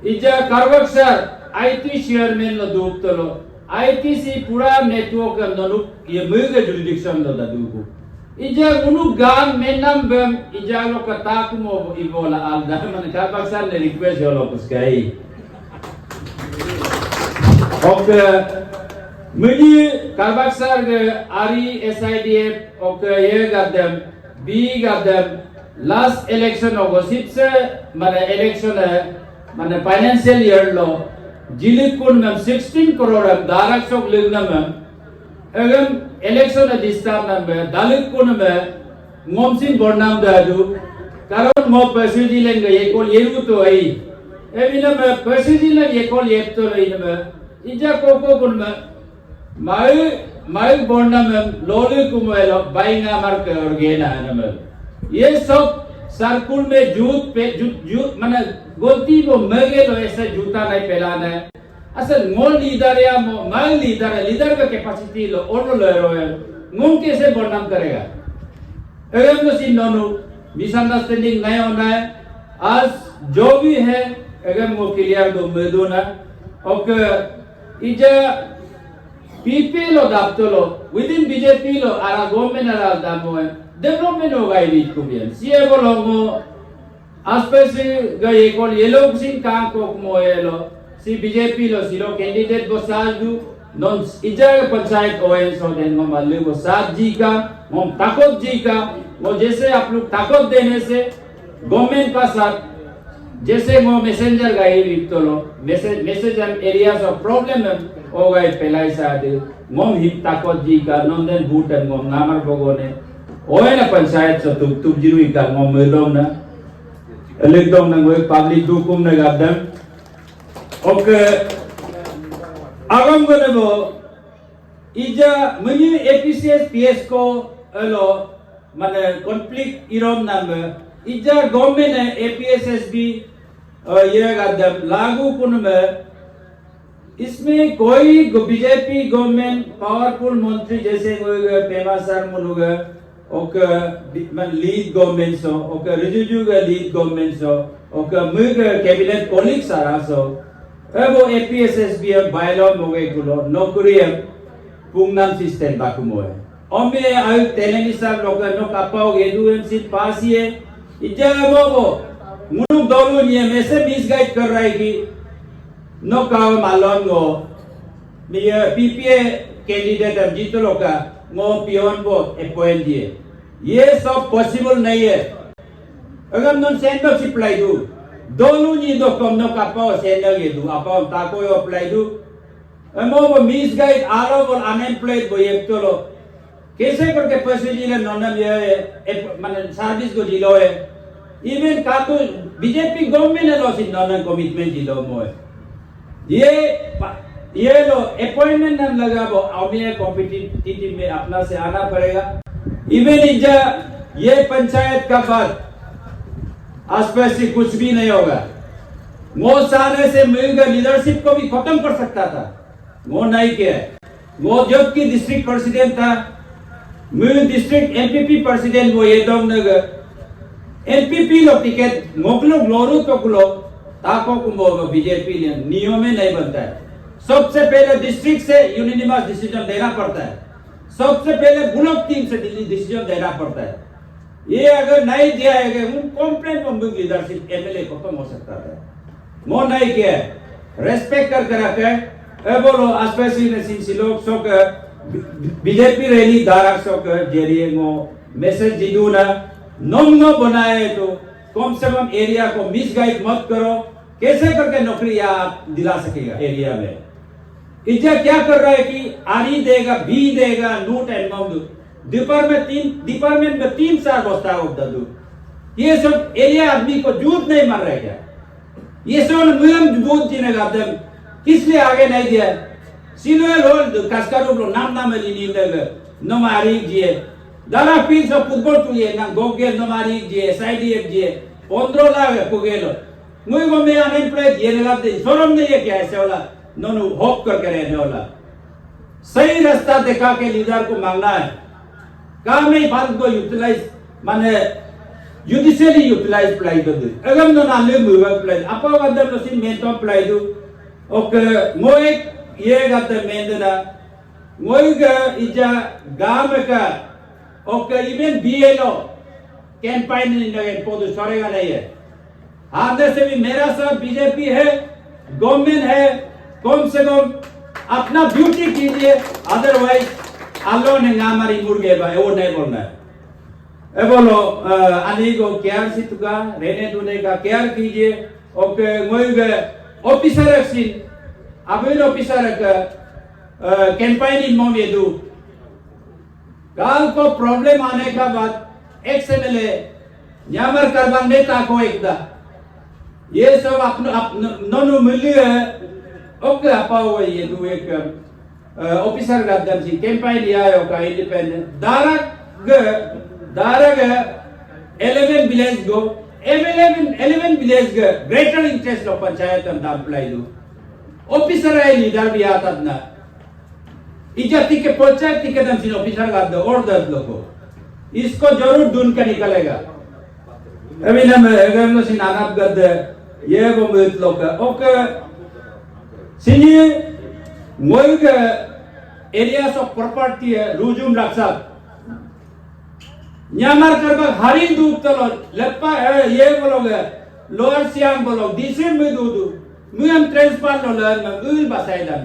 इजा कारवक सर आईटी चेयरमैन लो दूप तो लो आईटीसी पूरा नेटवर्क नोनु ये मुझे जुरिडिक्शन लो दादू को इजा उनु गान में नम बम इजा लो कता कुमो इवोला आलदा मन कारवक सर ने रिक्वेस्ट यो लो उसका ही ओके मुझे कारवक सर के आरी एसआईडीएफ ओके ये गदम बी गदम लास्ट इलेक्शन होगो सिप्से माने इलेक्शन है माने फाइनेंशियल ईयर लो जिलिकुन में 16 करोड़ दारक सोक लिगना में अगम इलेक्शन दिस्ता में दालिकुन में मोमसिन बोर्नाम दादू कारण मो पैसेजी लेंगे ये कोल ये तो है एविना में पैसेजी लेंगे ये कोल ये तो है में इजा कोको कुन में माई बोर्ना में लोली कुमेलो बाइंगा मार के और गेना है में ये सब सर्कुल में जूत माने गलती वो मगे लो ऐसे जूता नहीं पहनाना है असल मोल लीडर या माल लीडर का कैपेसिटी लो और लो रो है मुंह कैसे बदनाम करेगा अगर तो सिन दोनों मिसअंडरस्टैंडिंग नहीं होना है आज जो भी है अगर वो क्लियर दो मेदोना और इजा पीपी लो दाप्तो लो विदिन बीजेपी लो आरा गवर्नमेंट आरा दामो है डेवलपमेंट होगा ये को भी सीए बोलो मो आसपास गए कोल ये लोग सिंह काम को मोएलो सी बीजेपी लो सी लो कैंडिडेट वो साजू नॉन इजार पंचायत ओएन सो देन मो मालूम वो सात जी का मो ताकत जी का वो जैसे आप लोग ताकत देने से गवर्नमेंट का साथ जैसे वो मैसेंजर का ये लिखतो लो message and areas of problem हो गए पहला साथ मो हिप ताकत जी का नॉन देन बूट एंड मो नामर बगोने ओए ना पंचायत से तुम जिरुई का मो मेदों ना लेकिन ना वो पब्लिक दुकुम ना गादम ओके आगम बने वो इजा मुझे एपीसीएस पीएस को लो माने कॉन्फ्लिक्ट इरोम नाम इजा गवर्नमेंट है एपीएसएस भी ये गादम लागू कुन में इसमें कोई बीजेपी गवर्नमेंट पावरफुल मंत्री जैसे कोई पेमा सर मुनुगा ओके मन lead government so okay Rijiju का लीड गवर्नमेंट सो ओके मुझे कैबिनेट कॉलिग सारा सो वो एपीएसएस भी बायलॉ मोगे कुलो नौकरी पुंगनाम सिस्टम बाकु मोए ओमे आयु तेलेनी साहब लोग नो कापाओ गेदू एमसी पास ये इजा वो मुनु दोलो ये में से मिसगाइड कर रहा है कि नो काव मालूम गो ये पीपीए कैंडिडेट अब जीतो लोगा मो पियोन को अपॉइंट दिए ये सब पॉसिबल नहीं है अगर नॉन सेंटर अप्लाई दू दोनों नी दो कम नो कापाओ सेंटर ये दू अपाओ ताको यो अप्लाई दू मो वो मिसगाइड आलो और अनएम्प्लॉयड वो ये तो लो कैसे करके पैसे जिले नॉन ये माने सर्विस को जिलो है इवन का तो बीजेपी गवर्नमेंट ने लो सी नॉन कमिटमेंट जिलो मोए ये लो अपॉइंटमेंट नाम लगा वो अभी कॉम्पिटिटिव में अपना से आना पड़ेगा इवन इजा ये पंचायत का बाद आसपास से कुछ भी नहीं होगा वो सारे से मिलकर लीडरशिप को भी खत्म कर सकता था वो नहीं किया वो जब की डिस्ट्रिक्ट प्रेसिडेंट था मिल डिस्ट्रिक्ट एमपीपी प्रेसिडेंट वो ये दम नगर एमपीपी लो टिकट मोकलो ग्लोरू तो कुलो ताको कुंभो बीजेपी ने नियम में नहीं बनता है सबसे पहले डिस्ट्रिक्ट से यूनिनिमस डिसीजन देना पड़ता है सबसे पहले ब्लॉक टीम से डिसीजन देना पड़ता है ये अगर नहीं दिया है उन कंप्लेंट में लीडरशिप एमएलए खत्म हो सकता था वो नहीं किया रेस्पेक्ट कर रखे बोलो आसपासी ने सिलोक सो बीजेपी रैली दारक सो जेरिए वो मैसेज जिदू ना नॉमिनो बनाए तो कम से कम एरिया को मिसगाइड मत करो कैसे करके नौकरी आप दिला सकेगा एरिया में इजा क्या कर रहा है कि आरी देगा बी देगा नोट एंड माउंट डिपार्टमेंट में 3 साल बस्ता होता दू ये सब एरिया आदमी को जूत नहीं मार रहा है क्या ये सब मुलम जूत जीने का दम किस लिए आगे नहीं दिया सिलोल होल कास्कारो लो नाम लिनी लगे नमारी जिए दारा पीस फुटबॉल तो ये ना गोगेल नमारी जिए साइडीएफ जिए 15 लाख को गेलो मुझे को मैं अनएम्प्लॉयड ये लगा दे शोरूम नहीं है क्या ऐसे वाला नोनु होप करके रहने वाला सही रास्ता दिखा के लीडर को मांगना है काम में बात को यूटिलाइज माने judicially utilize play do agam no na le mu play apa wadar no sin men to play do ok moe ye gat men da moe ga ija gam ka ok even BLO campaign in the podu sorega nahi hai हाथ से भी मेरा सब BJP है government है कम से कम अपना duty कीजिए अदरवाइज अल्लाह ने हमारी मुर्गे भाई वो नहीं बोलना है बोलो अली को केयर सितुका रहने दुने का केयर कीजिए ओके मोय ऑफिसर एक्सिन अबिन ऑफिसर का कैंपेन इन मो ये दू काल को प्रॉब्लम आने का बाद एक्सएमएलए यामर करबन नेता को एकदा ये सब अपना नोनु मिली है ओके अपा वो ये दू एक ऑफिसर का दर्जी कैंपेन लिया है ओका इंडिपेंडेंट दारग 11 विलेज गो 11 विलेज ग ग्रेटर इंटरेस्ट ऑफ पंचायत हम अप्लाई दो ऑफिसर है लीडर भी आता ना इजाती के पंचायत के कदम से ऑफिसर का दो और 10 लोगों इसको जरूर ढूंढ कर निकलेगा अभी ना मैं अगर मैं सिनानाप गद ये वो मिल लोग ओके सिनी मोइग एरियाज ऑफ प्रॉपर्टी है रूजुम रक्षा न्यामर करबा हरिन दूप तलो लप्पा ये बोलोगे लोअर सियांग बोलो दिसे में दूदू मुयम ट्रांसफर लो लर में उल बसाई दन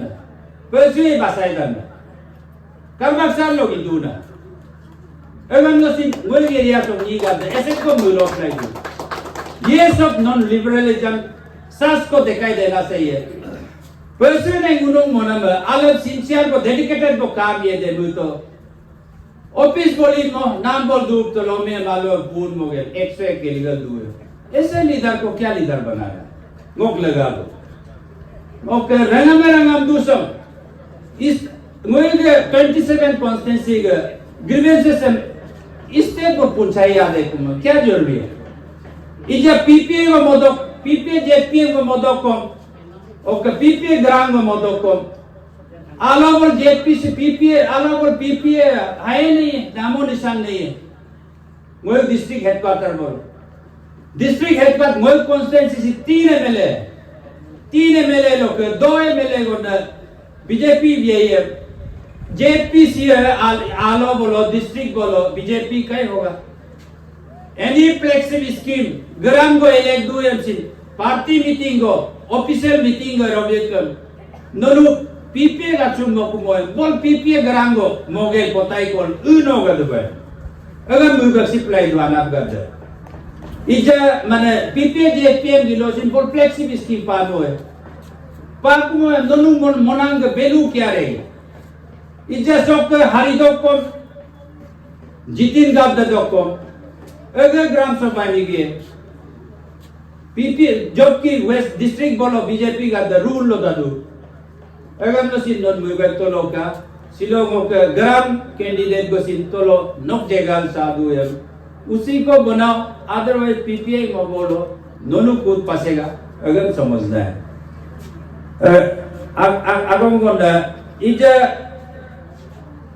पैसे बसाई दन करबा साल लोगी दूना एवं नो सी मुल एरिया तो नहीं करते ऐसे को मुलो नहीं ये सब नॉन लिबरलिज्म सास को दिखाई देना चाहिए पैसे नहीं गुनो मोना में अलग सिंसियर को डेडिकेटेड को काम ये दे तो ऑफिस बोली मो नाम बोल दूर तो लो में मालो पूर्ण हो गए 101 के लीडर दूर ऐसे लीडर को क्या लीडर बनाया मोक लगा दो ओके रंग में रंगम दूसम इस मुझे 27 कॉन्स्टिट्यूंसी का ग्रीवेंसेस इससे को पूछा याद है तुम क्या जरूरी है इजा पीपीए को मोदक पीपीए जेपीए को मोदक को ओके पीपीए ग्राम को मोदक को आलावर जेपी से पीपीए आलावर पीपीए है नहीं नामो निशान नहीं है मोय डिस्ट्रिक्ट हेडक्वार्टर बोलो डिस्ट्रिक्ट हेडक्वार्टर मोय कॉन्स्टिट्यूंसी से 3 एमएलए लोग 2 एमएलए को न बीजेपी भी है जेपीसी है आलो बोलो डिस्ट्रिक्ट बोलो बीजेपी कहीं होगा एनी फ्लेक्सिबल स्कीम ग्राम को इलेक्ट दो एमसी पार्टी मीटिंग को ऑफिशियल मीटिंग को रोबेकम नलु पीपीए का चुम्बो को मोय बोल पीपीए ग्राम को मोगे पोताई को उनो गदबे अगर मुगा सप्लाई दुआना गद इजा माने पीपीए जेपीएम गिलोसिन बोल फ्लेक्सिबल स्कीम पानो है पाकमो नलु मोनांग बेलू क्या रे इजा सब हरिदो को जितिन गाब दको अगर ग्राम सभा में गए पीपी जबकि वेस्ट डिस्ट्रिक्ट बोलो बीजेपी का द रूल लो दादू अगर न सिन नॉन मुगा तो लोका सिलोगो का ग्राम कैंडिडेट को सिन तो लो नोक जगह साधु है उसी को बनाओ अदरवाइज पीपीआई में बोलो नोनु कूद पासेगा अगर समझना है अगम को ना इजा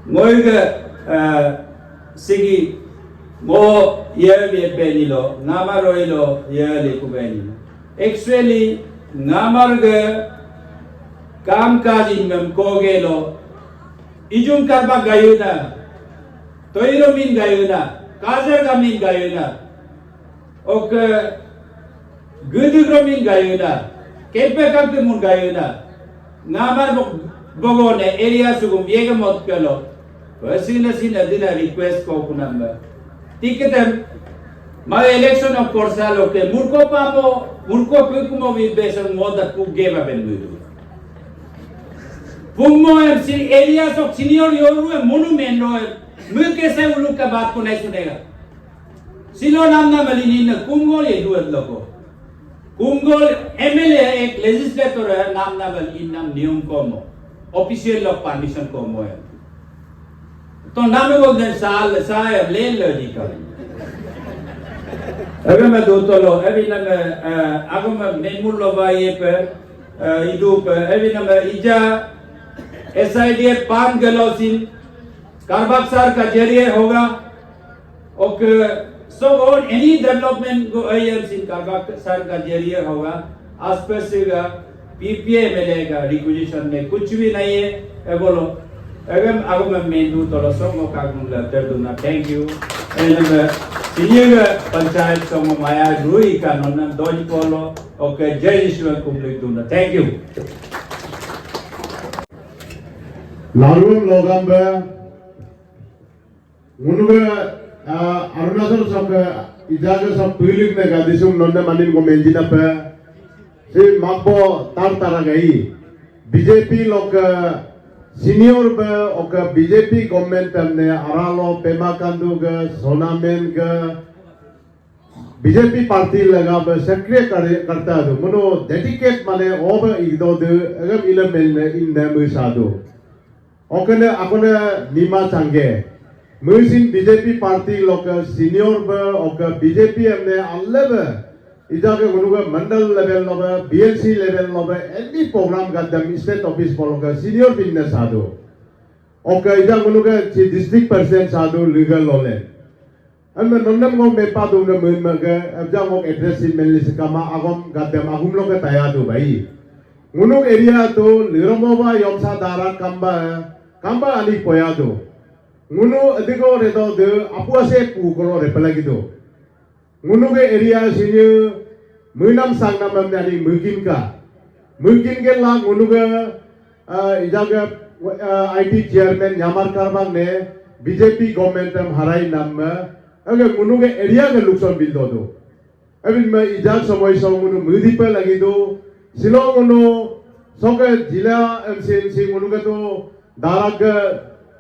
मोइगा सिगी वो ये भी बेनी लो नामर रोइलो ये लिखो बेनी एक्चुअली नामर गे काम काज इनमें कोगे लो इजुम करबा गायो ना तोइरो मिन गायो ना काजर का मिन गायो ना ओके गुदुग्रो मिन गायो ना केपे काम पे मुन गायो ना नामर बगो ने एरिया सुगुम ये के मत कलो वैसे सिन दिना रिक्वेस्ट को कुनंबा टिकटम माय इलेक्शन ऑफ कोर्सालो के मुर्को पापो मुर्को कुकुमो भी बेसन मोदा कुगेबा बेनदु पुमो एमसी एरियाज ऑफ सीनियर योरू मोनुमेंट रो मु कैसे उलू का बात को नहीं सुनेगा सिलो नाम ना मलिनी न कुंगोल ये दुअत लोगो कुंगोल एमएलए एक लेजिस्लेटर है नाम ना मलिनी नाम नियम कोमो ऑफिशियल ऑफ परमिशन कोमो है तो नाम वो दिन साल साय ले लो जी का अगर मैं दो तो लो अभी ना मैं अगर मैं नेमूल लो बाये पे इधू पे अभी ना मैं इजा SIDF पान गलोसिन कारबाग सार का जरिए होगा और so on any development को IMC कारबाग सार का जरिए होगा आसपास का PPA मिलेगा रिक्विजिशन में कुछ भी नहीं है बोलो अगर मैं मेन दू तो लो सब मौका दूंगा तेरे दूंगा थैंक यू Senior पंचायत समूह माया रुई का नॉन दोज पोलो ओके जय ईश्वर कुमलिक दूंगा थैंक यू लालूम लोगों पे उनके अरुणाचल सब इजाज़त सब पीलिक ने का दिसुम नन्हे मानिन को मेंजिना पे से मापो तार तारा गई बीजेपी लोग सीनियर पे ओके बीजेपी गवर्नमेंट ने अरालो पेमा कंदू के सोनामेन के बीजेपी पार्टी लगा पे सक्रिय करता है तो मनो डेडिकेट माने ओवर इधो दे अगर इलेमेंट ने इन नए साधु ओके ने अकोने नीमा चांगे मुझे बीजेपी पार्टी लोग सीनियर पे ओके बीजेपी हमने अल्लाह इजाके गुनुगा मंडल लेवल लोगे BLC लेवल लोगे एनी प्रोग्राम का दम स्टेट ऑफिस बोलोगे सीनियर बिजनेस साधु ओके इजा गुनुगा डिस्ट्रिक्ट पर्सन साधु लीगल लोले अम्म नन्नम को में पादू ने मुन मगे अब जा को एड्रेस इन मेल से कामा आगम का दम आगम लोगे तैयार दो भाई गुनुग एरिया तो लिरोमोबा योमसा दारा कम्बा अली पोया दो गुनु अधिको रेदो दे अपुआसे पुगलो रेपलगी दो गुनु के एरिया सिने मुनाम सांगना ममनानी मुकिन के लाग गुनु के इजाके IT चेयरमैन न्यामार कारबाग ने बीजेपी गवर्नमेंट हम हराई नाम में अगर गुनु के एरिया के लुक्सन बिल दो अभी मैं इजाक समय सौ गुनु मुदी पे लगी दो सिलोंग गुनु सोके जिला MCNC गुनु के तो दाराग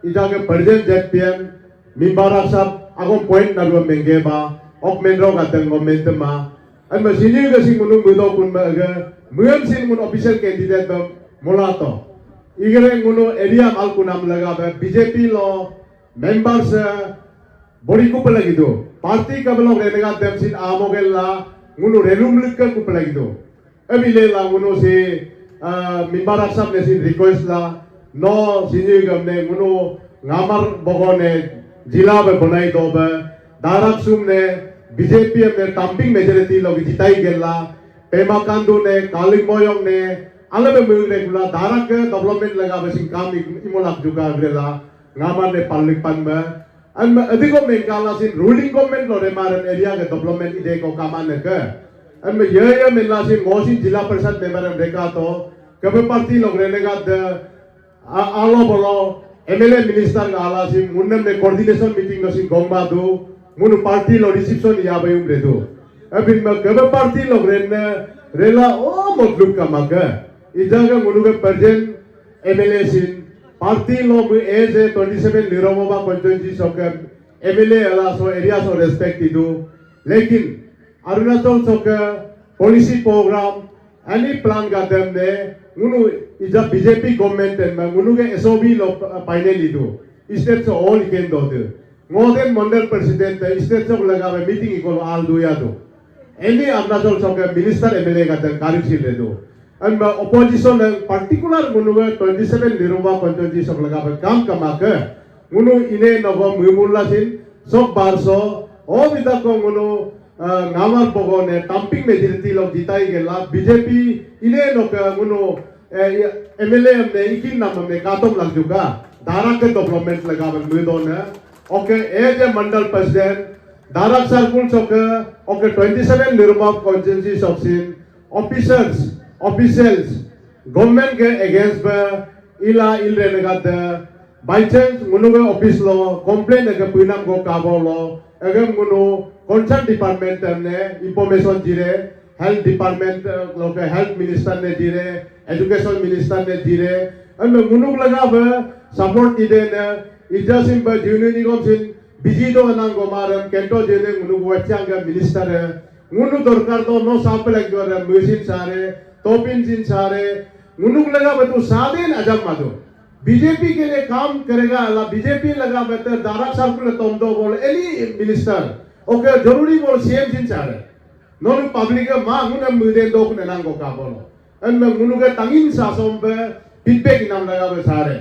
इजाके प्रेजेंट जेपीएम मिम्बारा सब आगो पॉइंट नगरो मेंगे बा ok menro kateng gomento ma an ma sini ga sing munung budo kun ma ga muam sin mun official candidate ba molato igere nguno area mal kunam laga ba BJP lo members body ko lagi do party ka blo renega dem sin amogella nguno relum likka ko lagi do abile la nguno se mimbara sab ne sin request la no sini ga ne nguno ngamar bogone jila ba banai do ba दाराक सुम ने BJP ने टम्पिंग majority लोग जिताई गेला पेमा कांदू ने कालिंग मोयोंग ने अलग में मिल रेगुला दाराक development लगा busing काम इमोलाक जुगा गेला ngaman ने पालिक पन में अन अधिको में काला सिन रूलिंग गवर्नमेंट लोरे मारन एरिया के डेवलपमेंट इदे को कामान ने के अन में ये मिलना सिन मोसी जिला परिषद मेंबर रेका तो कब पार्टी लोग रेनेगा द आलो बोलो MLA मिनिस्टर का आला सिन मुन्नम ने कोऑर्डिनेशन मीटिंग नो सिन गोंबा दो मुनु पार्टी लो रिसेप्शन या बायुम रेदो अभी मैं कब पार्टी लोग रेने रेला ओ मतलब का मगा इजागा मुनु के प्रेजेंट MLA सिन पार्टी लो में एज 27 लिरोमोबा कंस्टिट्यूंसी सोके MLA अला सो एरिया सो रेस्पेक्ट इदो लेकिन अरुणाचल सोके पॉलिसी प्रोग्राम एनी प्लान का दम ने मुनु इजा बीजेपी गवर्नमेंट में मुनु के SOB लो फाइनल इदो स्टेट सो ऑल कैन दो दे मोदेन मंडल प्रेसिडेंट स्टेट सब लगा में मीटिंग इको आल दुया दो एनी अरुणाचल सब मिनिस्टर MLA का कार्यशील रे दो and opposition particular मुनुगे 27 लिरोबा कंस्टिट्यूंसी सब लगा में काम कमा के मुनु इने नगो मुमुला सिन सब बारसो ओ विदा को मुनु नामर बगो ने टम्पिंग मेजॉरिटी लोग जिताई गेला बीजेपी इने नो मुनु MLA ने इकिन नाम में कातम लग जुगा दारा के डेवलपमेंट लगा में मुदो ने okay as a mandal president दारा सर्कुल सोके ओके 27 लिरोबा कंस्टिट्यूंसी सबसिन officials government के against पे इला इल रहने का द by chance मुनुगे ऑफिस लो complaint के पुनाम को काबो लो अगर मुनु concern department ने information जीरे health department लो के health minister ने जीरे education minister ने जीरे अन मुनुग लगा पे support इधे ने इजासिम पे जूनियर निगम सिन बिजी दो अनांगो मारम केंटो जेने मुनुग वच्चांग के minister है मुनु दरकार तो नो साप लग जो है म्यूजिक सारे तोपिन जिन सारे मुनुक लगा बतू सादेन अजम मादो बीजेपी के लिए काम करेगा अल्लाह बीजेपी लगा बेहतर दारा सर्कुल तोम दो बोल एनी मिनिस्टर ओके जरूरी बोल सीएम जिन चारे नॉन पब्लिक का माँ मुने मुदे दोक ने नांगो का बोलो अन में मुनुगे तंगिन सासों पे फीडबैक नाम लगा बे सारे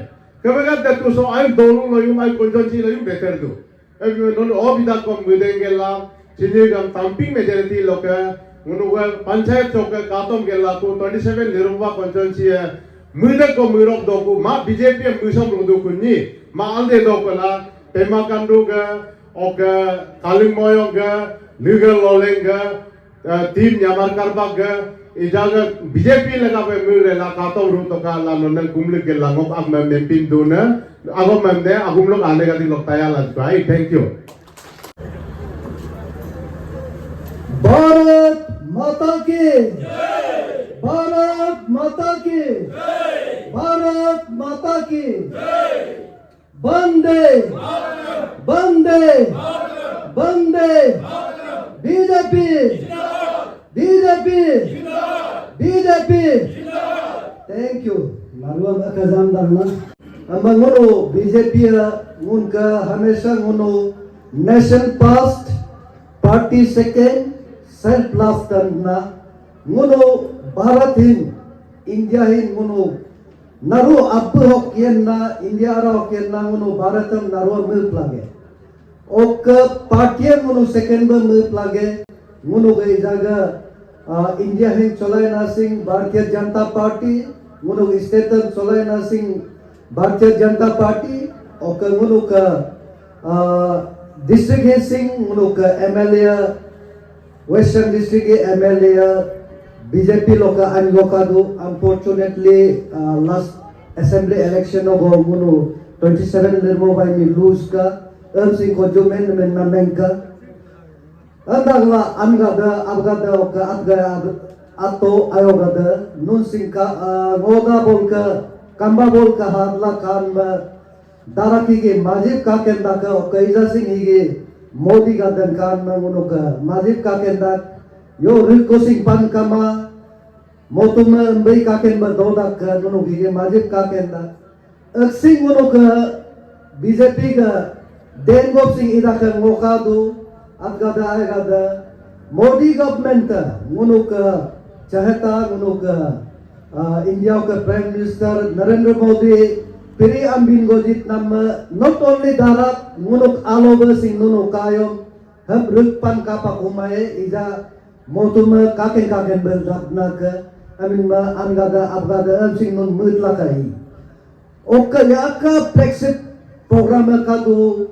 कभी का देखो सो आई दोनों लोग आई कंजोंची लोग बेहतर दो अब नॉन और भी दाक को मुदेंगे ला जिन्हें हम तंपिंग मेजॉरिटी लोग है मुनुगे पंचायत चौके कातों के ला को 27 निरुवा कंजोंची है मुदे को मुरोक दो को माँ बीजेपी मुसम लोग कुन्नी माँ आंधे दो को ला पेमा कंडूगा ओके कालिंग मोयोगा लीगल लॉलेंगा टीम न्यामार करबागा इजागा बीजेपी लगा पे मुरे ला कातों रू तो का ला नॉन कुमले के ला मोक अब मैं पिन दूना अब मैं ने अब हम लोग आने का दिन लोग तैयार लग गए थैंक यू भारत माता की भारत माता की भारत माता की वंदे वंदे वंदे BJP BJP BJP thank you मालूम अकजाम दाना अमंगोनो बीजेपी उनका हमेशा उनो nation first party second self last करना मुनो भारत हिन इंडिया हिन मुनो नारू अब होकियन्ना इंडिया रा होकियन्ना मुनो भारतम नारू मिल प्लागे ओक पार्टी मुनो सेकेंड ब मिल प्लागे मुनो गई जगह इंडिया हिन चलायना Singh Bharatiya Janata party मुनो stratum चलायना Singh Bharatiya Janata party okay मुनो का डिस्ट्रिक्ट सिंह मुनो का MLA western district MLA BJP लोग अनलोका दो unfortunately last assembly election of मुनो 27 निर्मो बाई में लूज का सिंह को जो में नमें का अंदागला अनगादा अबगादा ओका अदगा अतो आयोगादा नून सिंह का गोगा बोल का कंबा बोल का हादला कान में दाराकी के माजिद का केंदा का ओका इजा सिंह ही के मोदी का दंकान में मुनो का माजिद का केंदा यो रिको सिंह पन कमा मोतुम बई का केंदा दोदा का मुनो की माजिद का केंदा अक्सिंग मुनो का बीजेपी का देनगोप सिंह इदा का मोका दो अदगादा आएगा मोदी गवर्नमेंट मुनो का चाहता मुनो का इंडिया का prime minister Narendra Modi Piri ambin gojit nama not only darat munuk aloba sing nuno kayom hab rukpan kapak umaye ija motuma kaken berdak naga amin ma angada abgada sing nun mutla kai oka yaka Brexit program kadu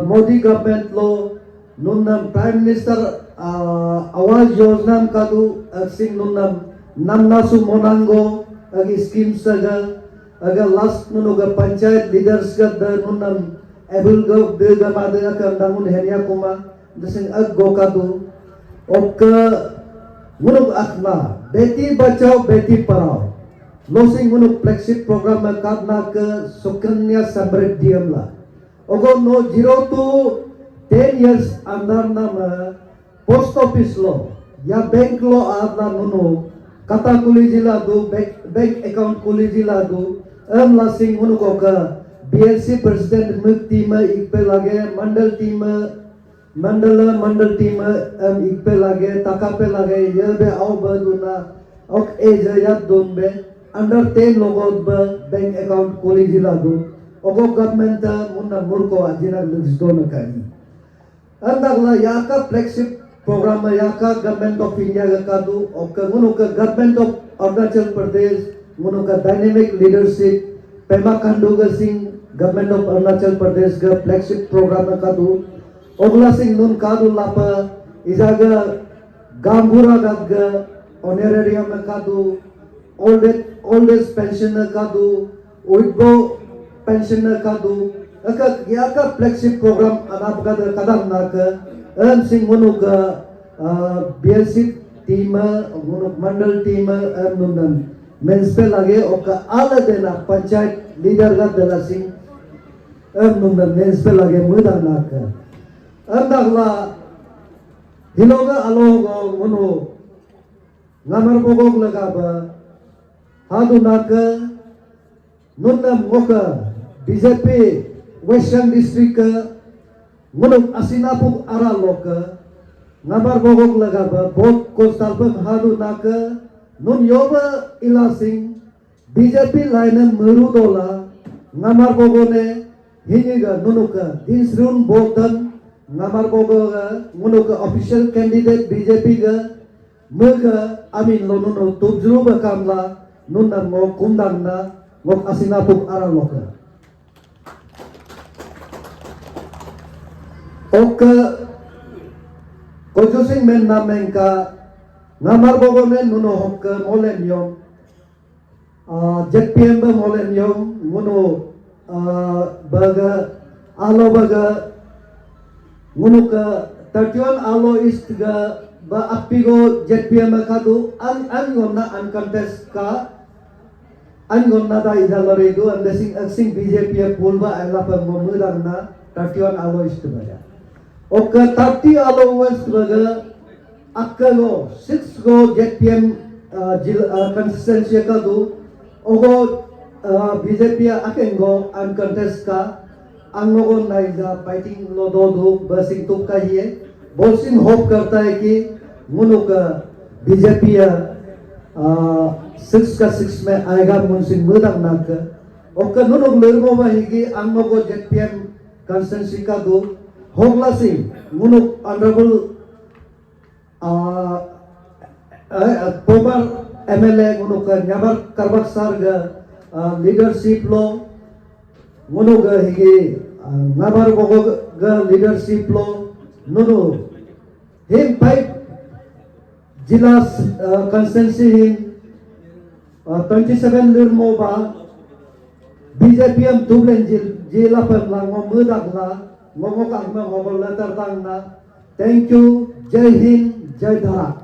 Modi government lo nunam prime minister awaz yojna kadu sing nunam namnasu monango agi scheme saga अगर last नुनुगा panchayat leaders का दनुनम able गो देगा मादेगा कंदामुन हेनिया कुमा जैसे अग गोका दो okay मुनुग अखना Beti Bachao Beti Padhao losing मुनुग flagship programme में कादना के सुकन्या समृद्धियम ला ओगो नो 0 to 10 years अंदर नाम पोस्ट ऑफिस लो या बैंक लो आदला नुनु कता कुली जिला दो बैंक अकाउंट कुली जिला दो लासिंग मुनुको का बीएलसी प्रेसिडेंट मुक्ति में एक पे लगे मंडल टीम एक पे लगे ताका पे लगे ये बे आओ बदुना ओक एज याद दोन बे अंडर 10 लोगों बे बैंक अकाउंट खोली जिला दो ओगो गवर्नमेंट मुन्ना मुर्को अजिना लिस्टोन करी अंदरला याका फ्लैगशिप प्रोग्राम याका गवर्नमेंट ऑफ इंडिया का दो ओक मुनुको गवर्नमेंट ऑफ अरुणाचल प्रदेश मुनुका dynamic leadership Pema Khandu Singh government of Arunachal Pradesh का फ्लैगशिप प्रोग्राम का दो ओगला सिंह नुन कादू लापा इजागा गांबुरा गदगा ऑनरेरियम का दो ओल्ड एज पेंशन का दो उइगो पेंशन का दो अका या का फ्लैगशिप प्रोग्राम अनाप का कदम नाक सिंह मुनुका बीएलसी टीम मुनुक मंडल टीम नुनन मेंस पे लगे ओका आला देना पंचायत लीडर का देला सिंह नुनन मेंस पे लगे मुदा नाक अंदरला हिलोगा अलोगो मुनो ngamar pokok lagaba hadu naka nunna moka BJP Western District ngunuk asinapuk ara loka ngamar bogok lagaba bot kostalpem hadu naka nun yoba ilasing BJP line merudola ngamar bogone hiniga nunuka dinsrun botan ngamar bogoga ngunuka official candidate BJP ga mega amin lo nuno tubjru ba kamla nunna mo kumdang na ngok asinapuk ara loka oka kojusing men namengka ngamar bogone nuno hokka molen yom JPM ba molen yom nguno baga alo baga ngunuka 31 alo ist ga ba apigo JPM kadu an gonna uncontest ka an gonna da idalore do and sing BJP pulba ala pa momudang na 31 alo ist baga oka 30 alo west baga akkago 6 go JPM consistency kadu ogo BJP akengo uncontest ka अंगों नाइजा fighting लो दो busing तुम का ही है बोलसिंग hope करता है कि मुनुक BJP 6 का 6 में आएगा मुनसिंग मुदंग नाक ओके नुनुक लर्मो वाहिगी अंगों को जेपीएम कंसेंसी का दो होगला Singh मुनुक honourable पोमर MLA मुनुक न्याबर करबक सार्ग leadership low मुनुक हिगे nabar bogog ga leadership lo nunu him five jilas constituency him 27 lirmo ba BJPM tublen jila pem la ngomudak la ngomok ang ngobol latar tang na thank you jai hind jai dharat